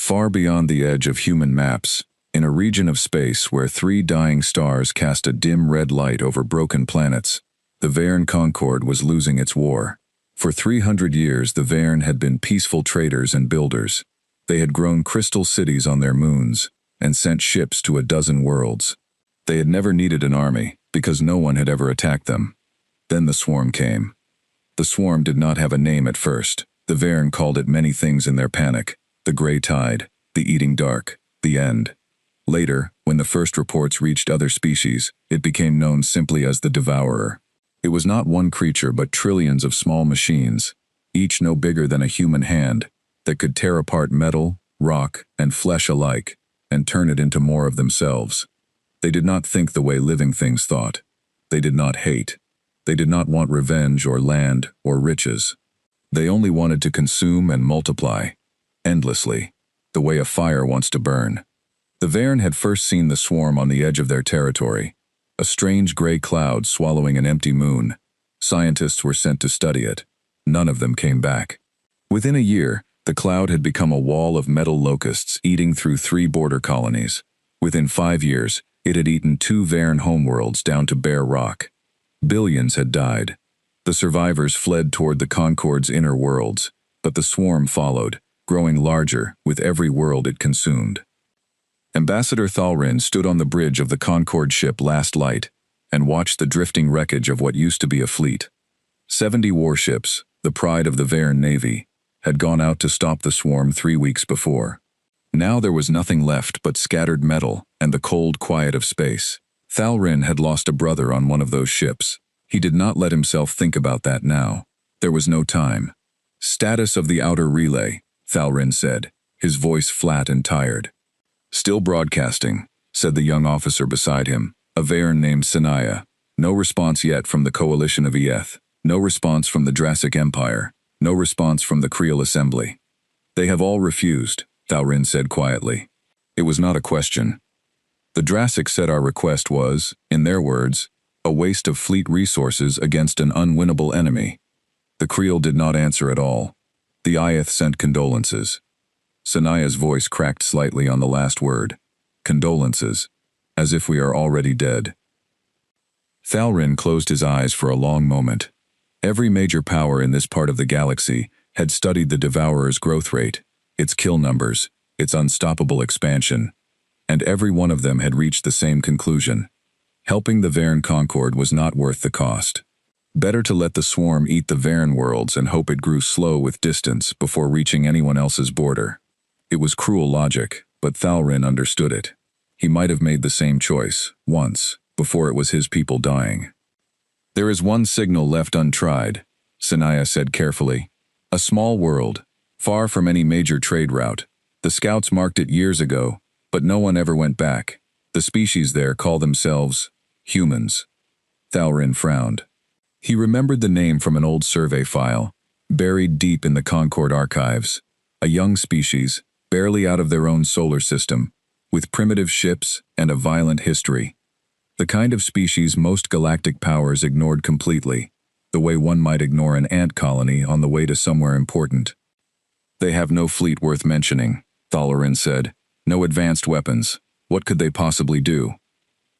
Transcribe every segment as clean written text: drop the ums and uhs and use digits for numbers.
Far beyond the edge of human maps, in a region of space where 3 dying stars cast a dim red light over broken planets, the Verne Concorde was losing its war. For 300 years the Verne had been peaceful traders and builders. They had grown crystal cities on their moons, and sent ships to a dozen worlds. They had never needed an army, because no one had ever attacked them. Then the swarm came. The swarm did not have a name at first. The Verne called it many things in their panic: the Grey Tide, the Eating Dark, the End. Later, when the first reports reached other species, it became known simply as the Devourer. It was not one creature but trillions of small machines, each no bigger than a human hand, that could tear apart metal, rock, and flesh alike, and turn it into more of themselves. They did not think the way living things thought. They did not hate. They did not want revenge or land or riches. They only wanted to consume and multiply, endlessly, the way a fire wants to burn. The Verne had first seen the swarm on the edge of their territory, a strange gray cloud swallowing an empty moon. Scientists were sent to study it. None of them came back. Within a year, the cloud had become a wall of metal locusts eating through 3 border colonies. Within 5 years, it had eaten 2 Verne homeworlds down to bare rock. Billions had died. The survivors fled toward the Concorde's inner worlds, but the swarm followed, growing larger with every world it consumed. Ambassador Thalrin stood on the bridge of the Concorde ship Last Light and watched the drifting wreckage of what used to be a fleet. 70 warships, the pride of the Verne Navy, had gone out to stop the swarm 3 weeks before. Now there was nothing left but scattered metal and the cold quiet of space. Thalrin had lost a brother on one of those ships. He did not let himself think about that now. There was no time. "Status of the outer relay," Thalrin said, his voice flat and tired. "Still broadcasting," said the young officer beside him, a Verne named Sanaya. "No response yet from the coalition of Ieth. No response from the Drassic Empire. No response from the Creel Assembly." "They have all refused," Thalrin said quietly. It was not a question. The Drassic said our request was, in their words, a waste of fleet resources against an unwinnable enemy. The Creel did not answer at all. The Ieth sent condolences. Sanaya's voice cracked slightly on the last word. Condolences. As if we are already dead. Thalrin closed his eyes for a long moment. Every major power in this part of the galaxy had studied the Devourer's growth rate, its kill numbers, its unstoppable expansion, and every one of them had reached the same conclusion. Helping the Verne Concorde was not worth the cost. Better to let the swarm eat the Verne worlds and hope it grew slow with distance before reaching anyone else's border. It was cruel logic, but Thalrin understood it. He might have made the same choice, once, before it was his people dying. "There is one signal left untried," Sanaya said carefully. "A small world, far from any major trade route. The scouts marked it years ago, but no one ever went back. The species there call themselves humans." Thalrin frowned. He remembered the name from an old survey file, buried deep in the Concorde archives. A young species, barely out of their own solar system, with primitive ships and a violent history. The kind of species most galactic powers ignored completely, the way one might ignore an ant colony on the way to somewhere important. "They have no fleet worth mentioning," Thalrin said. "No advanced weapons. What could they possibly do?"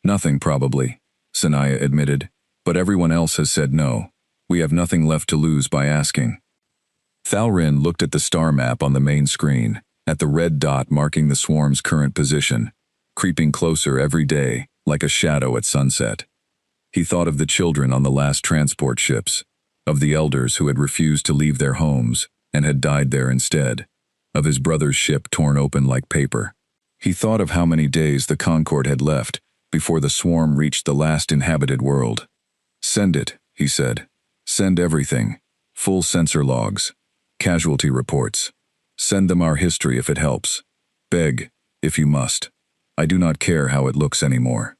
"Nothing, probably," Sanaya admitted. "But everyone else has said no. We have nothing left to lose by asking." Thalrin looked at the star map on the main screen, at the red dot marking the swarm's current position, creeping closer every day, like a shadow at sunset. He thought of the children on the last transport ships, of the elders who had refused to leave their homes and had died there instead, of his brother's ship torn open like paper. He thought of how many days the Concorde had left before the swarm reached the last inhabited world. "Send it," he said. "Send everything. Full sensor logs. Casualty reports. Send them our history if it helps. Beg, if you must. I do not care how it looks anymore."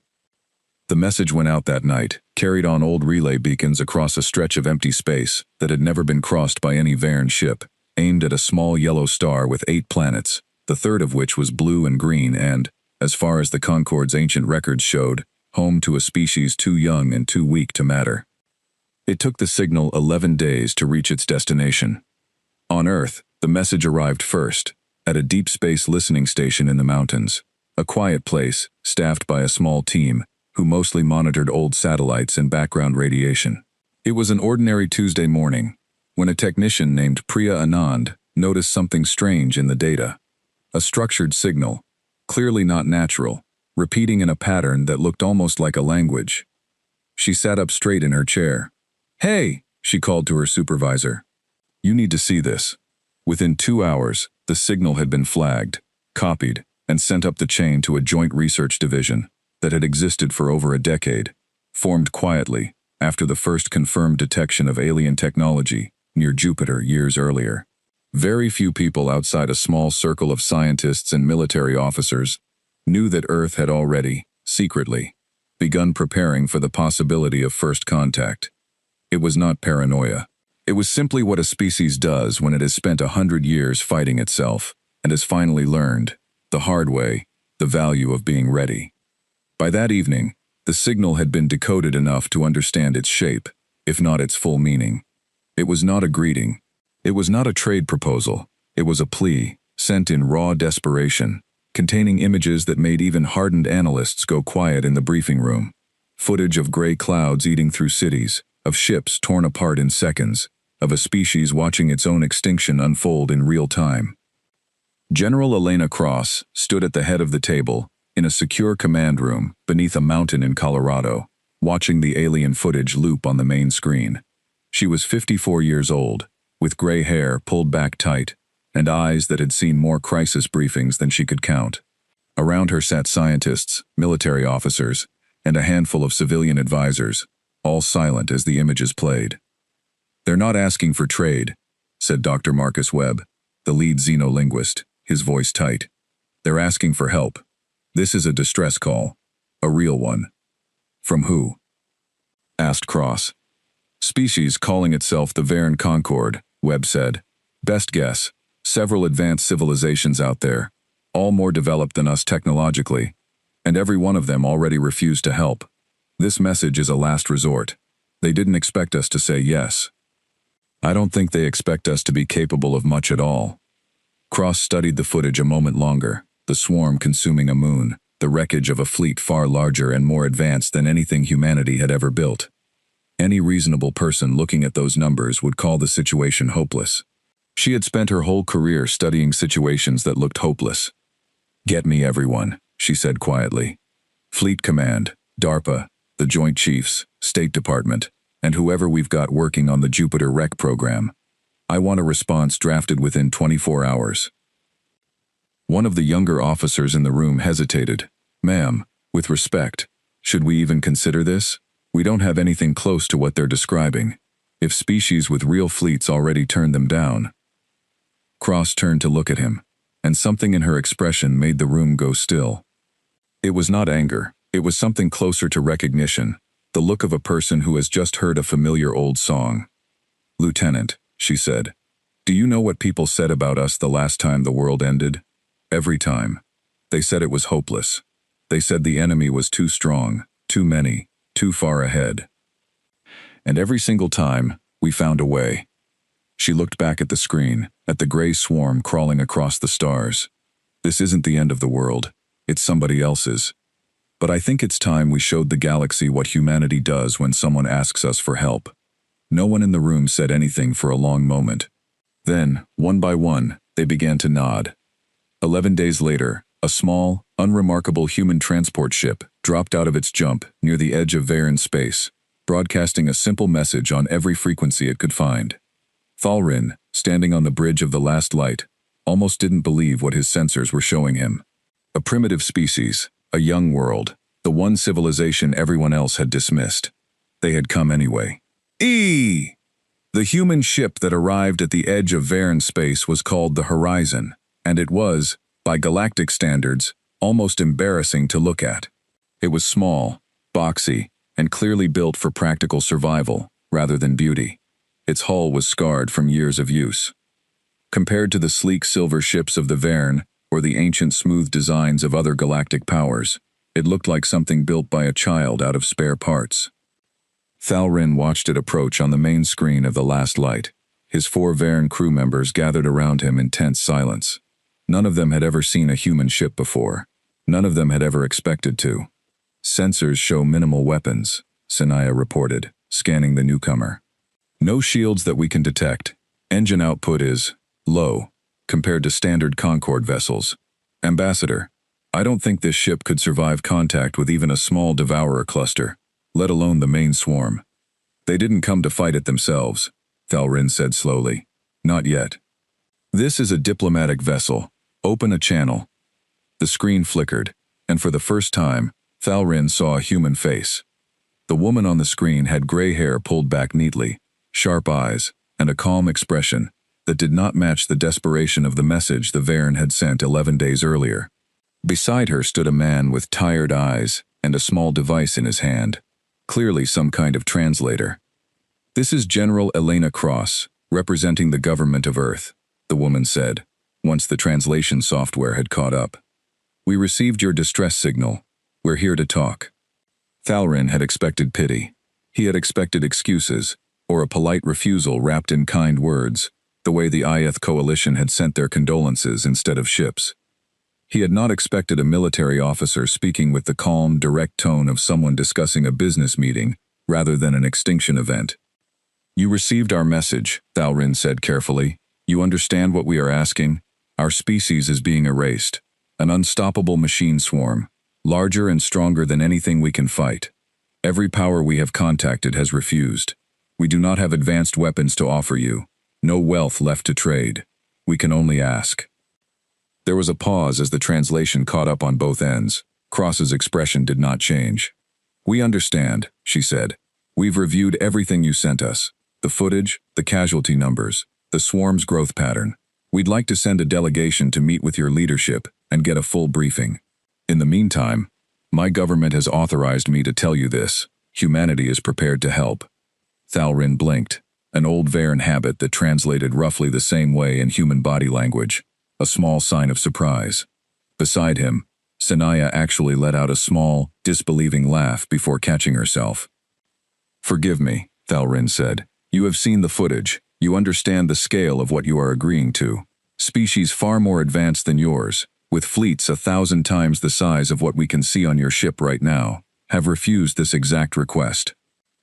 The message went out that night, carried on old relay beacons across a stretch of empty space that had never been crossed by any Verne ship, aimed at a small yellow star with 8 planets, the third of which was blue and green and, as far as the Concorde's ancient records showed, home to a species too young and too weak to matter. It took the signal 11 days to reach its destination. On Earth, the message arrived first, at a deep space listening station in the mountains, a quiet place staffed by a small team who mostly monitored old satellites and background radiation. It was an ordinary Tuesday morning when a technician named Priya Anand noticed something strange in the data. A structured signal, clearly not natural, repeating in a pattern that looked almost like a language. She sat up straight in her chair. "Hey," she called to her supervisor. "You need to see this." Within 2 hours, the signal had been flagged, copied, and sent up the chain to a joint research division that had existed for over a decade, formed quietly after the first confirmed detection of alien technology near Jupiter years earlier. Very few people outside a small circle of scientists and military officers knew that Earth had already, secretly, begun preparing for the possibility of first contact. It was not paranoia. It was simply what a species does when it has spent 100 years fighting itself and has finally learned, the hard way, the value of being ready. By that evening, the signal had been decoded enough to understand its shape, if not its full meaning. It was not a greeting. It was not a trade proposal. It was a plea, sent in raw desperation, containing images that made even hardened analysts go quiet in the briefing room. Footage of gray clouds eating through cities, of ships torn apart in seconds, of a species watching its own extinction unfold in real time. General Elena Cross stood at the head of the table, in a secure command room beneath a mountain in Colorado, watching the alien footage loop on the main screen. She was 54 years old, with gray hair pulled back tight, and eyes that had seen more crisis briefings than she could count. Around her sat scientists, military officers, and a handful of civilian advisors, all silent as the images played. "They're not asking for trade," said Dr. Marcus Webb, the lead xenolinguist, his voice tight. "They're asking for help. This is a distress call. A real one." "From who?" asked Cross. "Species calling itself the Varen Concord," Webb said. "Best guess, several advanced civilizations out there, all more developed than us technologically, and every one of them already refused to help. This message is a last resort. They didn't expect us to say yes. I don't think they expect us to be capable of much at all." Cross studied the footage a moment longer, the swarm consuming a moon, the wreckage of a fleet far larger and more advanced than anything humanity had ever built. Any reasonable person looking at those numbers would call the situation hopeless. She had spent her whole career studying situations that looked hopeless. "Get me everyone," she said quietly. "Fleet Command, DARPA, the Joint Chiefs, State Department, and whoever we've got working on the Jupiter Rec program. I want a response drafted within 24 hours. One of the younger officers in the room hesitated. "Ma'am, with respect, should we even consider this? We don't have anything close to what they're describing. If species with real fleets already turned them down." Cross turned to look at him, and something in her expression made the room go still. It was not anger, it was something closer to recognition, the look of a person who has just heard a familiar old song. "Lieutenant," she said, "do you know what people said about us the last time the world ended? Every time. They said it was hopeless. They said the enemy was too strong, too many, too far ahead. And every single time, we found a way." She looked back at the screen, at the gray swarm crawling across the stars. "This isn't the end of the world. It's somebody else's. But I think it's time we showed the galaxy what humanity does when someone asks us for help." No one in the room said anything for a long moment. Then, one by one, they began to nod. 11 days later, a small, unremarkable human transport ship dropped out of its jump near the edge of Varen space, broadcasting a simple message on every frequency it could find. Thalrin, standing on the bridge of the last light, almost didn't believe what his sensors were showing him. A primitive species, a young world, the one civilization everyone else had dismissed. They had come anyway. The human ship that arrived at the edge of Varen space was called the Horizon, and it was, by galactic standards, almost embarrassing to look at. It was small, boxy, and clearly built for practical survival, rather than beauty. Its hull was scarred from years of use. Compared to the sleek silver ships of the Varen or the ancient smooth designs of other galactic powers, it looked like something built by a child out of spare parts. Thalrin watched it approach on the main screen of the last light. His 4 Varen crew members gathered around him in tense silence. None of them had ever seen a human ship before. None of them had ever expected to. Sensors show minimal weapons, Sanaya reported, scanning the newcomer. No shields that we can detect. Engine output is low, compared to standard Concorde vessels. Ambassador, I don't think this ship could survive contact with even a small devourer cluster, let alone the main swarm. They didn't come to fight it themselves, Thalrin said slowly. Not yet. This is a diplomatic vessel. Open a channel. The screen flickered, and for the first time, Thalrin saw a human face. The woman on the screen had gray hair pulled back neatly, sharp eyes, and a calm expression that did not match the desperation of the message the Varen had sent 11 days earlier. Beside her stood a man with tired eyes and a small device in his hand, clearly some kind of translator. This is General Elena Cross, representing the government of Earth, the woman said, once the translation software had caught up. We received your distress signal. We're here to talk. Thalrin had expected pity. He had expected excuses, or a polite refusal wrapped in kind words, the way the Iyeth coalition had sent their condolences instead of ships. He had not expected a military officer speaking with the calm, direct tone of someone discussing a business meeting rather than an extinction event. You received our message, Thalrin said carefully. You understand what we are asking? Our species is being erased. An unstoppable machine swarm, larger and stronger than anything we can fight. Every power we have contacted has refused. We do not have advanced weapons to offer you. No wealth left to trade. We can only ask. There was a pause as the translation caught up on both ends. Cross's expression did not change. We understand, she said. We've reviewed everything you sent us. The footage, the casualty numbers, the swarm's growth pattern. We'd like to send a delegation to meet with your leadership and get a full briefing. In the meantime, my government has authorized me to tell you this. Humanity is prepared to help. Thalrin blinked, an old Varen habit that translated roughly the same way in human body language, a small sign of surprise. Beside him, Sanaya actually let out a small, disbelieving laugh before catching herself. Forgive me, Thalrin said. You have seen the footage. You understand the scale of what you are agreeing to. Species far more advanced than yours, with fleets 1,000 times the size of what we can see on your ship right now, have refused this exact request.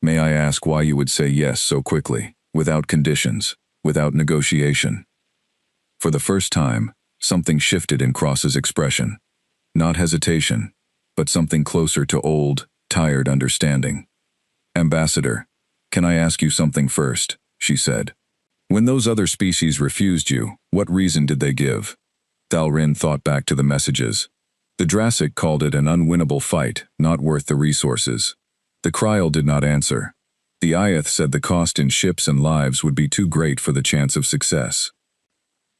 May I ask why you would say yes so quickly, without conditions, without negotiation? For the first time, something shifted in Cross's expression. Not hesitation, but something closer to old, tired understanding. Ambassador, can I ask you something first? She said. When those other species refused you, what reason did they give? Thalrin thought back to the messages. The Drassic called it an unwinnable fight, not worth the resources. The Kryal did not answer. The Iyeth said the cost in ships and lives would be too great for the chance of success.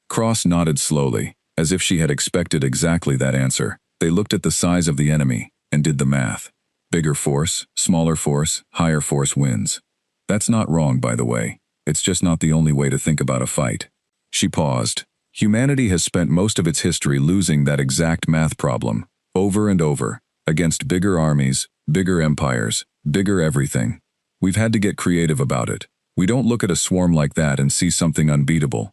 Cross nodded slowly, as if she had expected exactly that answer. They looked at the size of the enemy and did the math. Bigger force, smaller force, higher force wins. That's not wrong, by the way. It's just not the only way to think about a fight. She paused. Humanity has spent most of its history losing that exact math problem, over and over, against bigger armies, bigger empires, bigger everything. We've had to get creative about it. We don't look at a swarm like that and see something unbeatable.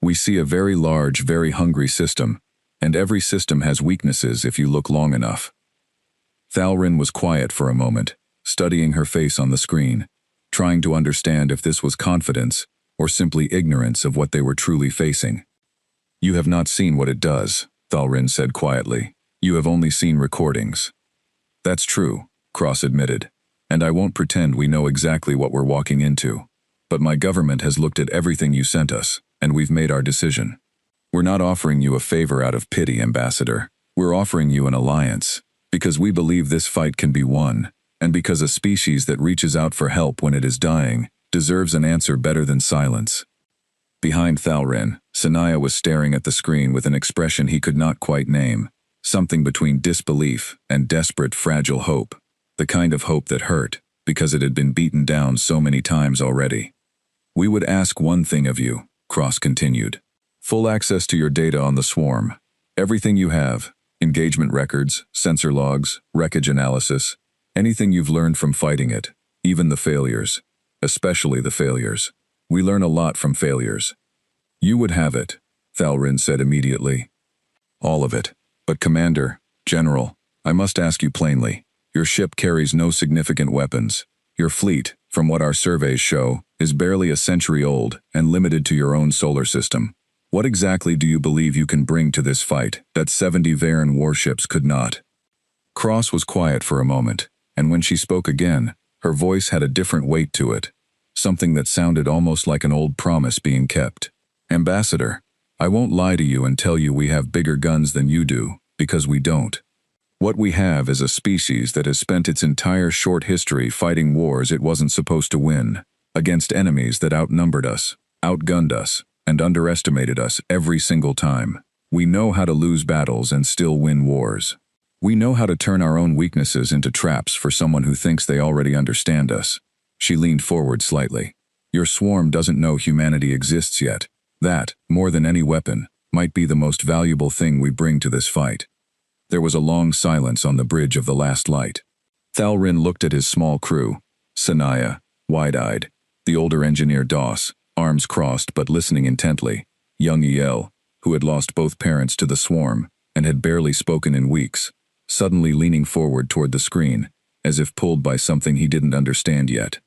We see a very large, very hungry system, and every system has weaknesses if you look long enough. Thalrin was quiet for a moment, studying her face on the screen, trying to understand if this was confidence or simply ignorance of what they were truly facing. You have not seen what it does, Thalrin said quietly. You have only seen recordings. That's true, Cross admitted, and I won't pretend we know exactly what we're walking into. But my government has looked at everything you sent us, and we've made our decision. We're not offering you a favor out of pity, Ambassador. We're offering you an alliance, because we believe this fight can be won, and because a species that reaches out for help when it is dying deserves an answer better than silence. Behind Thalrin, Sanaya was staring at the screen with an expression he could not quite name, something between disbelief and desperate, fragile hope, the kind of hope that hurt because it had been beaten down so many times already. We would ask one thing of you, Cross continued. Full access to your data on the swarm. Everything you have, engagement records, sensor logs, wreckage analysis, anything you've learned from fighting it, even the failures. Especially the failures. We learn a lot from failures. You would have it. Thalrin said immediately. All of it. But Commander, General, I must ask you plainly. Your ship carries no significant weapons. Your fleet, from what our surveys show, is barely a century old and limited to your own solar system. What exactly do you believe you can bring to this fight that 70 Varen warships could not? Cross was quiet for a moment, and when she spoke again, her voice had a different weight to it, something that sounded almost like an old promise being kept. Ambassador, I won't lie to you and tell you we have bigger guns than you do, because we don't. What we have is a species that has spent its entire short history fighting wars it wasn't supposed to win, against enemies that outnumbered us, outgunned us, and underestimated us every single time. We know how to lose battles and still win wars. We know how to turn our own weaknesses into traps for someone who thinks they already understand us. She leaned forward slightly. Your swarm doesn't know humanity exists yet. That, more than any weapon, might be the most valuable thing we bring to this fight. There was a long silence on the bridge of the last light. Thalrin looked at his small crew, Sanaya, wide-eyed, the older engineer Doss, arms crossed but listening intently, young El, who had lost both parents to the swarm and had barely spoken in weeks, suddenly leaning forward toward the screen, as if pulled by something he didn't understand yet.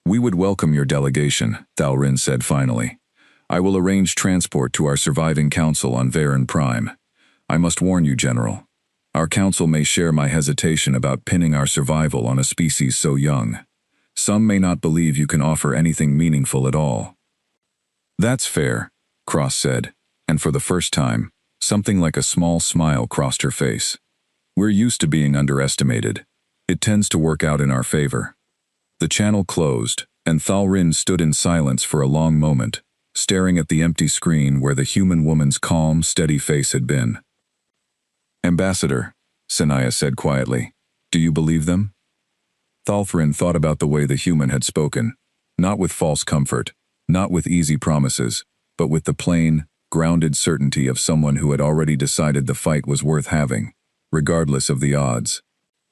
We would welcome your delegation, Thalrin said finally. I will arrange transport to our surviving council on Varen Prime. I must warn you, General. Our council may share my hesitation about pinning our survival on a species so young. Some may not believe you can offer anything meaningful at all. That's fair, Cross said, and for the first time, something like a small smile crossed her face. We're used to being underestimated. It tends to work out in our favor. The channel closed, and Thalrin stood in silence for a long moment, staring at the empty screen where the human woman's calm, steady face had been. Ambassador, Sanaya said quietly, do you believe them? Thalrin thought about the way the human had spoken, not with false comfort, not with easy promises, but with the plain, grounded certainty of someone who had already decided the fight was worth having, regardless of the odds.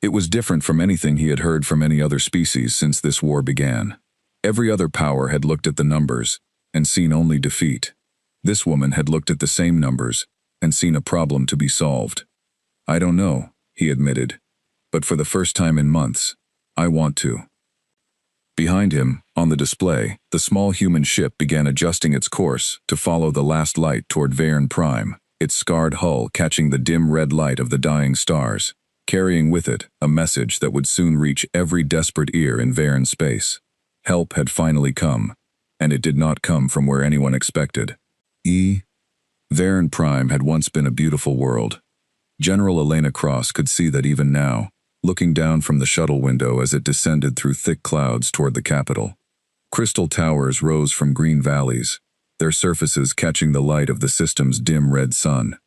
It was different from anything he had heard from any other species since this war began. Every other power had looked at the numbers and seen only defeat. This woman had looked at the same numbers and seen a problem to be solved. I don't know, he admitted, but for the first time in months, I want to. Behind him, on the display, the small human ship began adjusting its course to follow the last light toward Varen Prime, its scarred hull catching the dim red light of the dying stars, carrying with it a message that would soon reach every desperate ear in Varen space. Help had finally come, and it did not come from where anyone expected. Varen Prime had once been a beautiful world. General Elena Cross could see that even now, looking down from the shuttle window as it descended through thick clouds toward the capital. Crystal towers rose from green valleys, their surfaces catching the light of the system's dim red sun.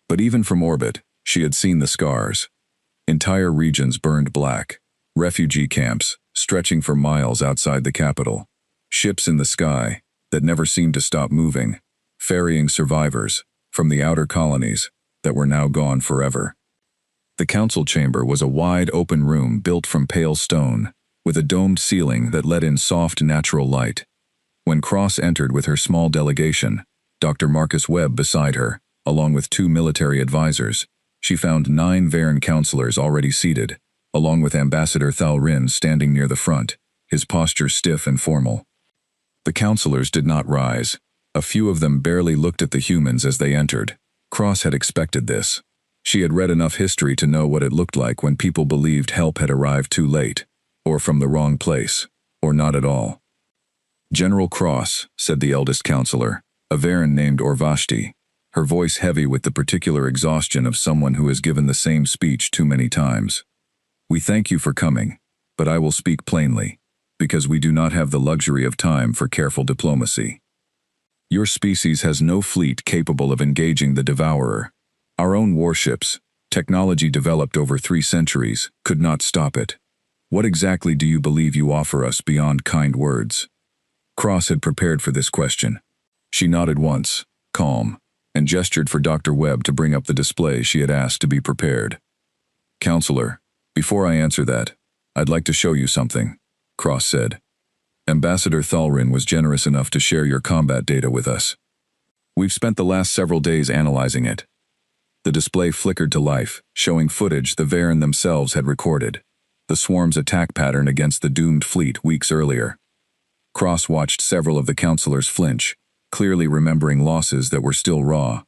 But even from orbit, she had seen the scars. Entire regions burned black, refugee camps stretching for miles outside the capital, ships in the sky that never seemed to stop moving, ferrying survivors from the outer colonies that were now gone forever. The council chamber was a wide open room built from pale stone, with a domed ceiling that let in soft natural light. When Cross entered with her small delegation, Dr. Marcus Webb beside her, along with 2 military advisors, she found 9 Varen counselors already seated, along with Ambassador Thalrin standing near the front, his posture stiff and formal. The counselors did not rise. A few of them barely looked at the humans as they entered. Cross had expected this. She had read enough history to know what it looked like when people believed help had arrived too late, or from the wrong place, or not at all. General Cross, said the eldest counselor, a Varen named Orvashti, her voice heavy with the particular exhaustion of someone who has given the same speech too many times. We thank you for coming, but I will speak plainly, because we do not have the luxury of time for careful diplomacy. Your species has no fleet capable of engaging the Devourer. Our own warships, technology developed over 3 centuries, could not stop it. What exactly do you believe you offer us beyond kind words? Cross had prepared for this question. She nodded once, calm, and gestured for Dr. Webb to bring up the display she had asked to be prepared. Counselor, before I answer that, I'd like to show you something, Cross said. Ambassador Thalrin was generous enough to share your combat data with us. We've spent the last several days analyzing it. The display flickered to life, showing footage the Varen themselves had recorded. The swarm's attack pattern against the doomed fleet weeks earlier. Cross watched several of the counselors flinch, clearly remembering losses that were still raw.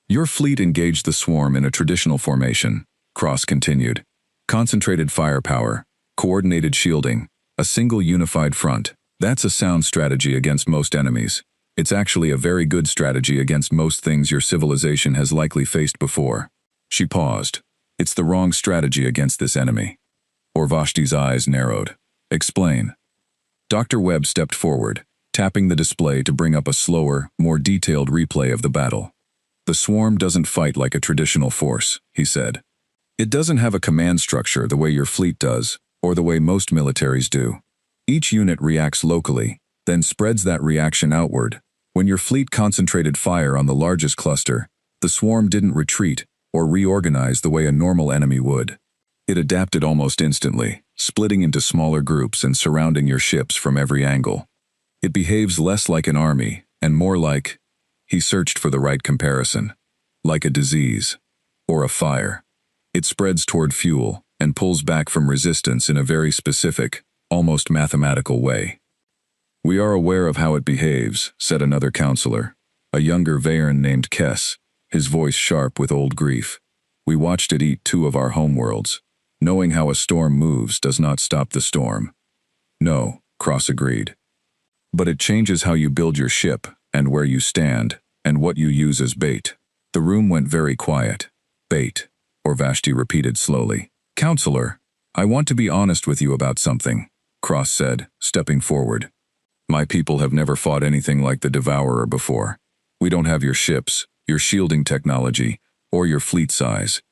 Your fleet engaged the swarm in a traditional formation, Cross continued. Concentrated firepower, coordinated shielding, a single unified front. That's a sound strategy against most enemies. It's actually a very good strategy against most things your civilization has likely faced before. She paused. It's the wrong strategy against this enemy. Vashti's eyes narrowed. Explain. Dr. Webb stepped forward, tapping the display to bring up a slower, more detailed replay of the battle. The swarm doesn't fight like a traditional force, he said. It doesn't have a command structure the way your fleet does, or the way most militaries do. Each unit reacts locally, then spreads that reaction outward. When your fleet concentrated fire on the largest cluster, the swarm didn't retreat or reorganize the way a normal enemy would. It adapted almost instantly, splitting into smaller groups and surrounding your ships from every angle. It behaves less like an army and more like, he searched for the right comparison, like a disease or a fire. It spreads toward fuel and pulls back from resistance in a very specific, almost mathematical way. We are aware of how it behaves, said another counselor, a younger Varen named Kess, his voice sharp with old grief. We watched it eat 2 of our homeworlds. Knowing how a storm moves does not stop the storm. No, Cross agreed. But it changes how you build your ship, and where you stand, and what you use as bait. The room went very quiet. Bait, Vashti repeated slowly. Counselor, I want to be honest with you about something, Cross said, stepping forward. My people have never fought anything like the Devourer before. We don't have your ships, your shielding technology, or your fleet size.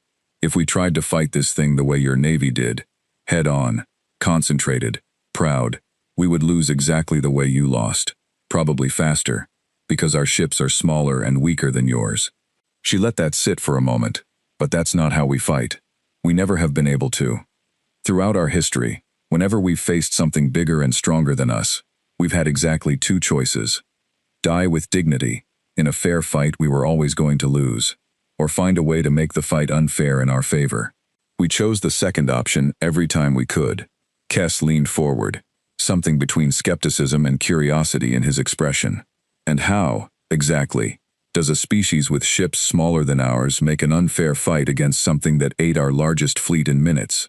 If we tried to fight this thing the way your Navy did, head on, concentrated, proud, we would lose exactly the way you lost, probably faster, because our ships are smaller and weaker than yours. She let that sit for a moment, but that's not how we fight. We never have been able to. Throughout our history, whenever we've faced something bigger and stronger than us, we've had exactly 2 choices. Die with dignity, in a fair fight we were always going to lose, or find a way to make the fight unfair in our favor. We chose the second option every time we could. Kess leaned forward, something between skepticism and curiosity in his expression. And how, exactly, does a species with ships smaller than ours make an unfair fight against something that ate our largest fleet in minutes?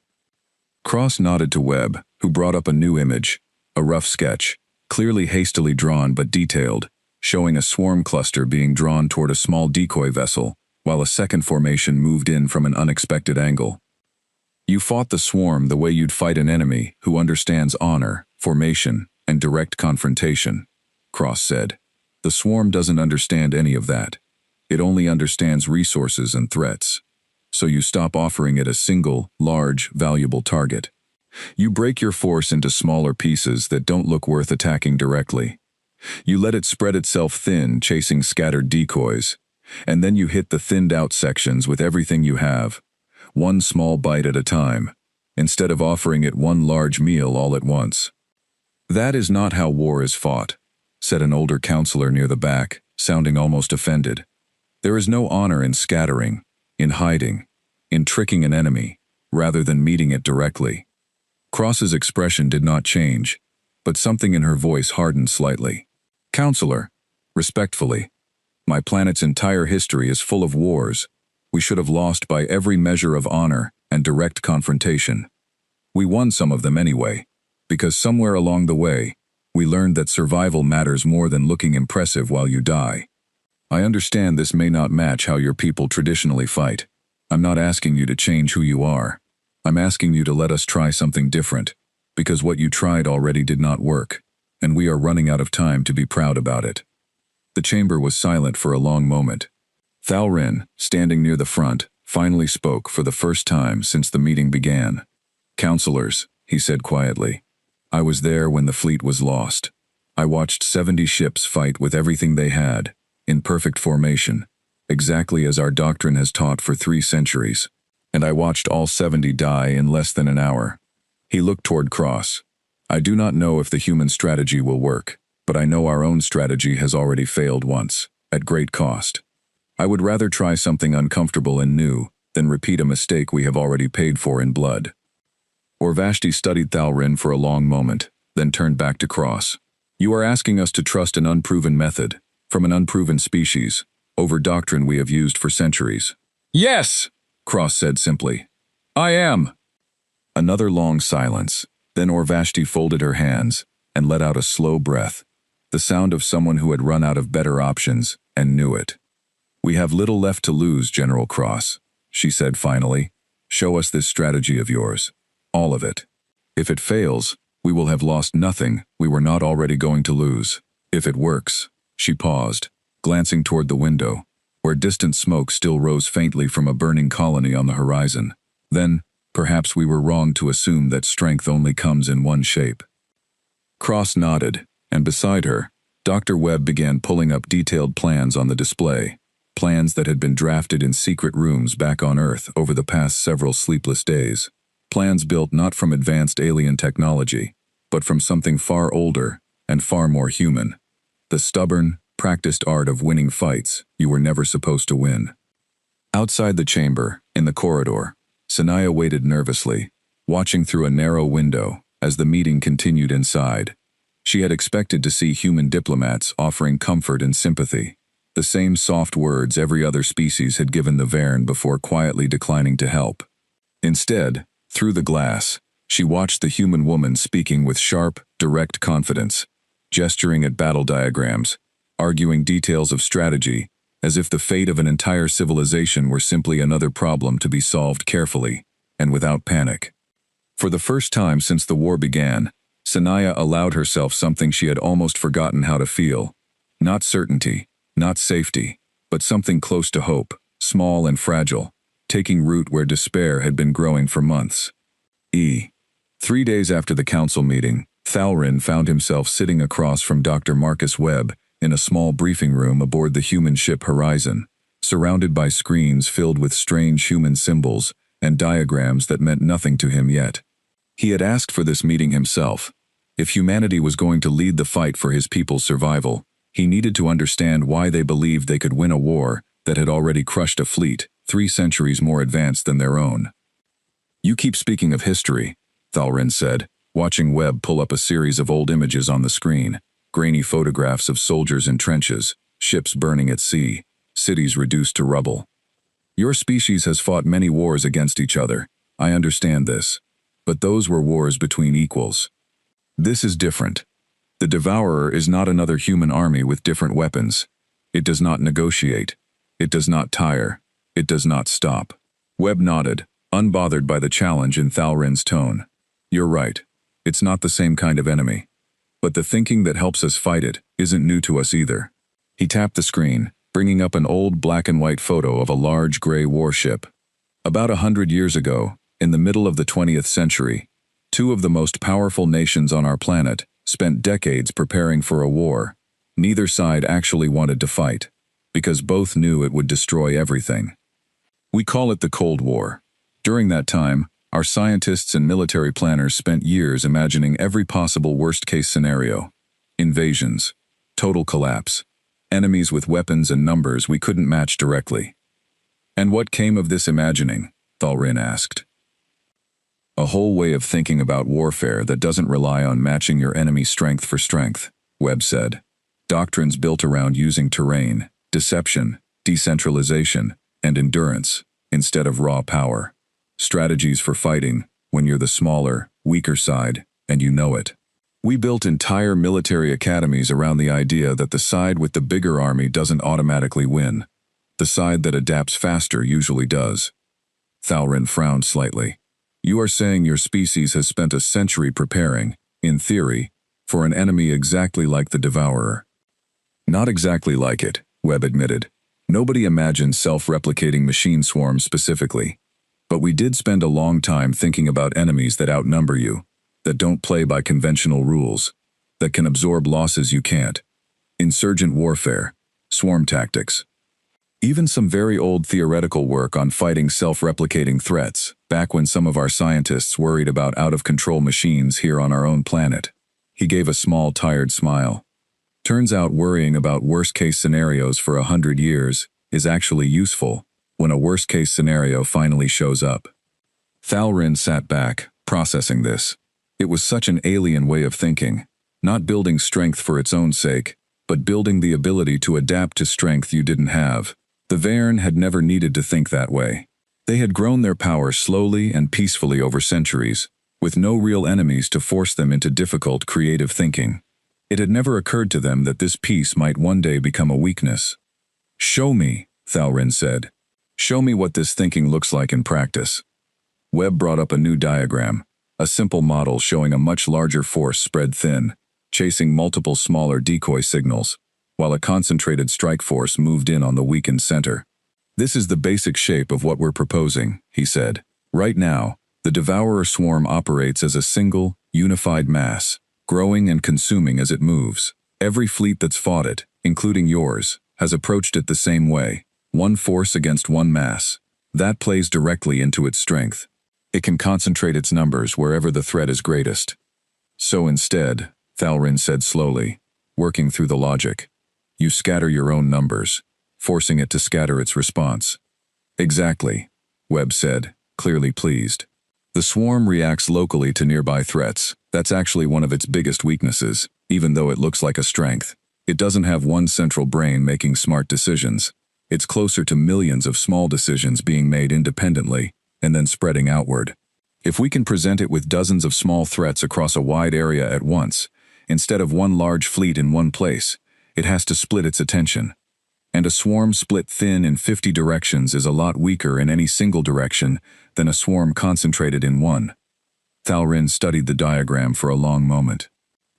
Cross nodded to Webb, who brought up a new image, a rough sketch, clearly hastily drawn but detailed, showing a swarm cluster being drawn toward a small decoy vessel, while a second formation moved in from an unexpected angle. You fought the swarm the way you'd fight an enemy who understands honor, formation, and direct confrontation, Cross said. The swarm doesn't understand any of that. It only understands resources and threats. So you stop offering it a single, large, valuable target. You break your force into smaller pieces that don't look worth attacking directly. You let it spread itself thin, chasing scattered decoys, and then you hit the thinned-out sections with everything you have, one small bite at a time, instead of offering it one large meal all at once. That is not how war is fought, said an older counselor near the back, sounding almost offended. There is no honor in scattering, in hiding, in tricking an enemy, rather than meeting it directly. Cross's expression did not change, but something in her voice hardened slightly. Counselor, respectfully, my planet's entire history is full of wars. We should have lost by every measure of honor and direct confrontation. We won some of them anyway, because somewhere along the way, we learned that survival matters more than looking impressive while you die. I understand this may not match how your people traditionally fight. I'm not asking you to change who you are. I'm asking you to let us try something different, because what you tried already did not work, and we are running out of time to be proud about it. The chamber was silent for a long moment. Thalrin, standing near the front, finally spoke for the first time since the meeting began. Counselors, he said quietly, I was there when the fleet was lost. I watched 70 ships fight with everything they had, in perfect formation, exactly as our doctrine has taught for 3 centuries, and I watched all 70 die in less than an hour. He looked toward Cross. I do not know if the human strategy will work, but I know our own strategy has already failed once. at great cost. I would rather try something uncomfortable and new than repeat a mistake we have already paid for in blood. Urvashti studied Thalrin for a long moment, then turned back to Cross. You are asking us to trust an unproven method, from an unproven species, over doctrine we have used for centuries. Yes, Cross said simply. I am. Another long silence. Then Urvashti folded her hands and let out a slow breath, the sound of someone who had run out of better options and knew it. We have little left to lose, General Cross, she said finally. Show us this strategy of yours. All of it. If it fails, we will have lost nothing we were not already going to lose. If it works, she paused, glancing toward the window, where distant smoke still rose faintly from a burning colony on the horizon. Then, perhaps we were wrong to assume that strength only comes in one shape. Cross nodded, and beside her, Dr. Webb began pulling up detailed plans on the display, plans that had been drafted in secret rooms back on Earth over the past several sleepless days. Plans built not from advanced alien technology, but from something far older and far more human. The stubborn, practiced art of winning fights you were never supposed to win. Outside the chamber, in the corridor, Sanaya waited nervously, watching through a narrow window as the meeting continued inside. She had expected to see human diplomats offering comfort and sympathy, the same soft words every other species had given the Varen before quietly declining to help. Instead, through the glass, she watched the human woman speaking with sharp, direct confidence, gesturing at battle diagrams, arguing details of strategy, as if the fate of an entire civilization were simply another problem to be solved carefully and without panic. For the first time since the war began, Sanaya allowed herself something she had almost forgotten how to feel. Not certainty, not safety, but something close to hope, small and fragile, taking root where despair had been growing for months. 3 days after the council meeting, Thalrin found himself sitting across from Dr. Marcus Webb in a small briefing room aboard the human ship Horizon, surrounded by screens filled with strange human symbols and diagrams that meant nothing to him yet. He had asked for this meeting himself. If humanity was going to lead the fight for his people's survival, he needed to understand why they believed they could win a war that had already crushed a fleet 3 centuries more advanced than their own. You keep speaking of history, Thalrin said, watching Webb pull up a series of old images on the screen, grainy photographs of soldiers in trenches, ships burning at sea, cities reduced to rubble. Your species has fought many wars against each other, I understand this, but those were wars between equals. This is different. The Devourer is not another human army with different weapons. It does not negotiate. It does not tire. It does not stop. Webb nodded, unbothered by the challenge in Thalrin's tone. You're right. It's not the same kind of enemy. But the thinking that helps us fight it isn't new to us either. He tapped the screen, bringing up an old black and white photo of a large gray warship. About 100 years ago, in the middle of the 20th century, 2 of the most powerful nations on our planet spent decades preparing for a war. Neither side actually wanted to fight, because both knew it would destroy everything. We call it the Cold War. During that time, our scientists and military planners spent years imagining every possible worst-case scenario. Invasions, total collapse, enemies with weapons and numbers we couldn't match directly. And what came of this imagining? Thalrin asked. A whole way of thinking about warfare that doesn't rely on matching your enemy's strength for strength, Webb said. Doctrines built around using terrain, deception, decentralization, and endurance, instead of raw power. Strategies for fighting, when you're the smaller, weaker side, and you know it. We built entire military academies around the idea that the side with the bigger army doesn't automatically win. The side that adapts faster usually does. Thalrin frowned slightly. You are saying your species has spent a century preparing, in theory, for an enemy exactly like the Devourer. Not exactly like it, Webb admitted. Nobody imagined self-replicating machine swarms specifically. But we did spend a long time thinking about enemies that outnumber you, that don't play by conventional rules, that can absorb losses you can't. Insurgent warfare, swarm tactics. Even some very old theoretical work on fighting self-replicating threats, back when some of our scientists worried about out-of-control machines here on our own planet. He gave a small, tired smile. Turns out worrying about worst-case scenarios for 100 years is actually useful when a worst-case scenario finally shows up. Thalrin sat back, processing this. It was such an alien way of thinking, not building strength for its own sake, but building the ability to adapt to strength you didn't have. The Varen had never needed to think that way. They had grown their power slowly and peacefully over centuries, with no real enemies to force them into difficult creative thinking. It had never occurred to them that this peace might one day become a weakness. "Show me," Thalrin said. "Show me what this thinking looks like in practice." Webb brought up a new diagram, a simple model showing a much larger force spread thin, chasing multiple smaller decoy signals, while a concentrated strike force moved in on the weakened center. "This is the basic shape of what we're proposing," he said. "Right now, the Devourer swarm operates as a single, unified mass, growing and consuming as it moves. Every fleet that's fought it, including yours, has approached it the same way, one force against one mass. That plays directly into its strength. It can concentrate its numbers wherever the threat is greatest. So instead," Thalrin said slowly, working through the logic, "you scatter your own numbers, forcing it to scatter its response." "Exactly," Webb said, clearly pleased. "The swarm reacts locally to nearby threats. That's actually one of its biggest weaknesses, even though it looks like a strength. It doesn't have one central brain making smart decisions. It's closer to millions of small decisions being made independently and then spreading outward. If we can present it with dozens of small threats across a wide area at once, instead of one large fleet in one place, it has to split its attention. And a swarm split thin in 50 directions is a lot weaker in any single direction than a swarm concentrated in one." Thalrin studied the diagram for a long moment.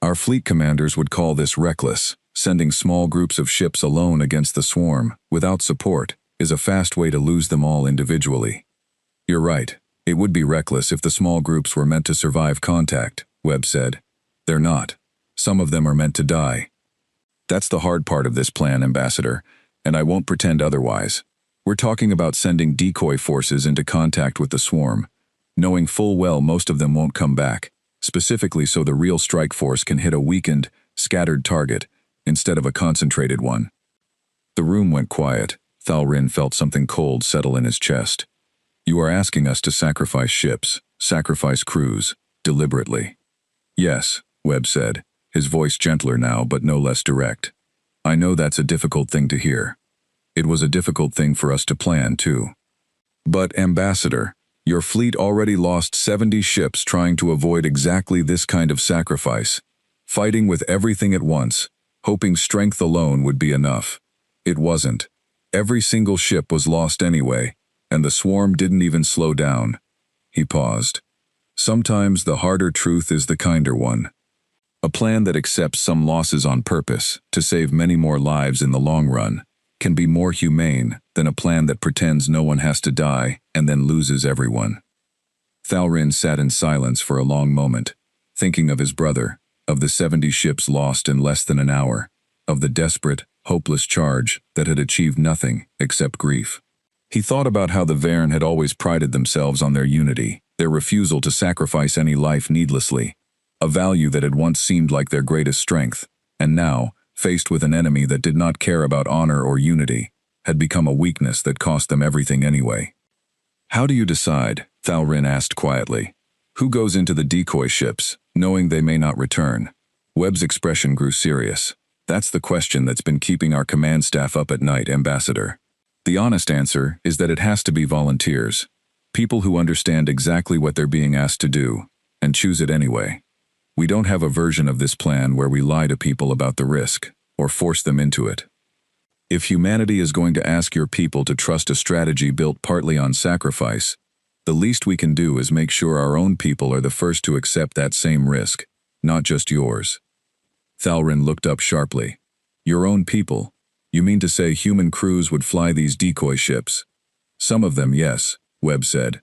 "Our fleet commanders would call this reckless. Sending small groups of ships alone against the swarm, without support, is a fast way to lose them all individually." "You're right. It would be reckless if the small groups were meant to survive contact," Webb said. "They're not. Some of them are meant to die." "That's the hard part of this plan, Ambassador, and I won't pretend otherwise. We're talking about sending decoy forces into contact with the swarm, knowing full well most of them won't come back, specifically so the real strike force can hit a weakened, scattered target instead of a concentrated one." The room went quiet. Thalrin felt something cold settle in his chest. "You are asking us to sacrifice ships, sacrifice crews, deliberately." "Yes," Webb said, his voice gentler now but no less direct. "I know that's a difficult thing to hear. It was a difficult thing for us to plan, too. But, Ambassador, your fleet already lost 70 ships trying to avoid exactly this kind of sacrifice, fighting with everything at once, hoping strength alone would be enough. It wasn't. Every single ship was lost anyway, and the swarm didn't even slow down." He paused. "Sometimes the harder truth is the kinder one. A plan that accepts some losses on purpose to save many more lives in the long run can be more humane than a plan that pretends no one has to die and then loses everyone." Thalrin sat in silence for a long moment, thinking of his brother, of the 70 ships lost in less than an hour, of the desperate, hopeless charge that had achieved nothing except grief. He thought about how the Varen had always prided themselves on their unity, their refusal to sacrifice any life needlessly, a value that had once seemed like their greatest strength, and now, faced with an enemy that did not care about honor or unity, had become a weakness that cost them everything anyway. "How do you decide?" Thalrin asked quietly. "Who goes into the decoy ships, knowing they may not return?" Webb's expression grew serious. "That's the question that's been keeping our command staff up at night, Ambassador. The honest answer is that it has to be volunteers, people who understand exactly what they're being asked to do, and choose it anyway. We don't have a version of this plan where we lie to people about the risk, or force them into it. If humanity is going to ask your people to trust a strategy built partly on sacrifice, the least we can do is make sure our own people are the first to accept that same risk, not just yours." Thalrin looked up sharply. "Your own people? You mean to say human crews would fly these decoy ships?" "Some of them, yes," Webb said.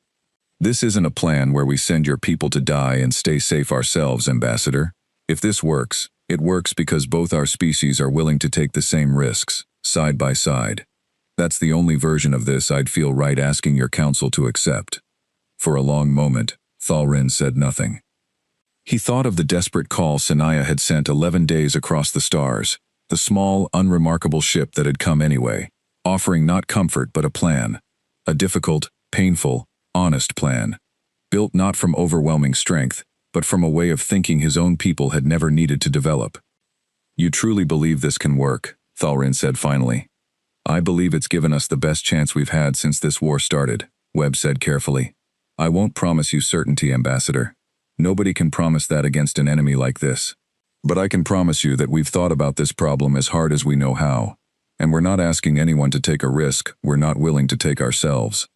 "This isn't a plan where we send your people to die and stay safe ourselves, Ambassador. If this works, it works because both our species are willing to take the same risks, side by side. That's the only version of this I'd feel right asking your council to accept." For a long moment, Thalrin said nothing. He thought of the desperate call Sanaya had sent 11 days across the stars, The small, unremarkable ship that had come anyway, offering not comfort but a plan. A difficult, painful, honest plan. Built not from overwhelming strength, but from a way of thinking his own people had never needed to develop. "You truly believe this can work," Thalrin said finally. "I believe it's given us the best chance we've had since this war started," Webb said carefully. "I won't promise you certainty, Ambassador. Nobody can promise that against an enemy like this. But I can promise you that we've thought about this problem as hard as we know how, and we're not asking anyone to take a risk we're not willing to take ourselves."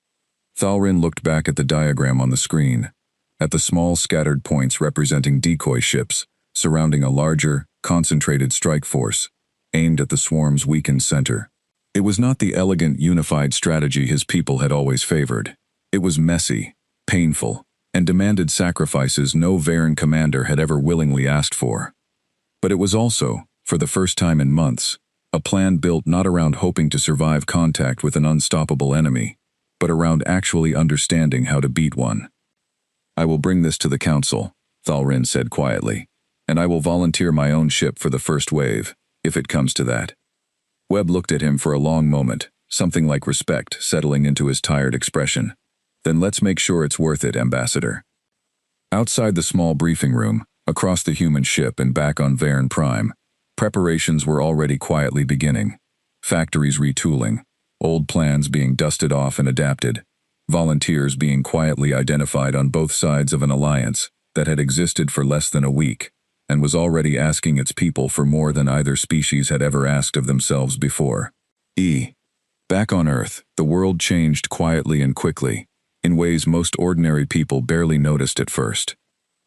Thalrin looked back at the diagram on the screen, at the small scattered points representing decoy ships, surrounding a larger, concentrated strike force, aimed at the swarm's weakened center. It was not the elegant, unified strategy his people had always favored. It was messy, painful, and demanded sacrifices no Varen commander had ever willingly asked for. But it was also, for the first time in months, a plan built not around hoping to survive contact with an unstoppable enemy, but around actually understanding how to beat one. "I will bring this to the Council," Thalrin said quietly, "and I will volunteer my own ship for the first wave, if it comes to that." Webb looked at him for a long moment, something like respect settling into his tired expression. "Then let's make sure it's worth it, Ambassador." Outside the small briefing room, across the human ship and back on Varen Prime, preparations were already quietly beginning. Factories retooling, old plans being dusted off and adapted, volunteers being quietly identified on both sides of an alliance that had existed for less than a week and was already asking its people for more than either species had ever asked of themselves before. Back on Earth, the world changed quietly and quickly, in ways most ordinary people barely noticed at first.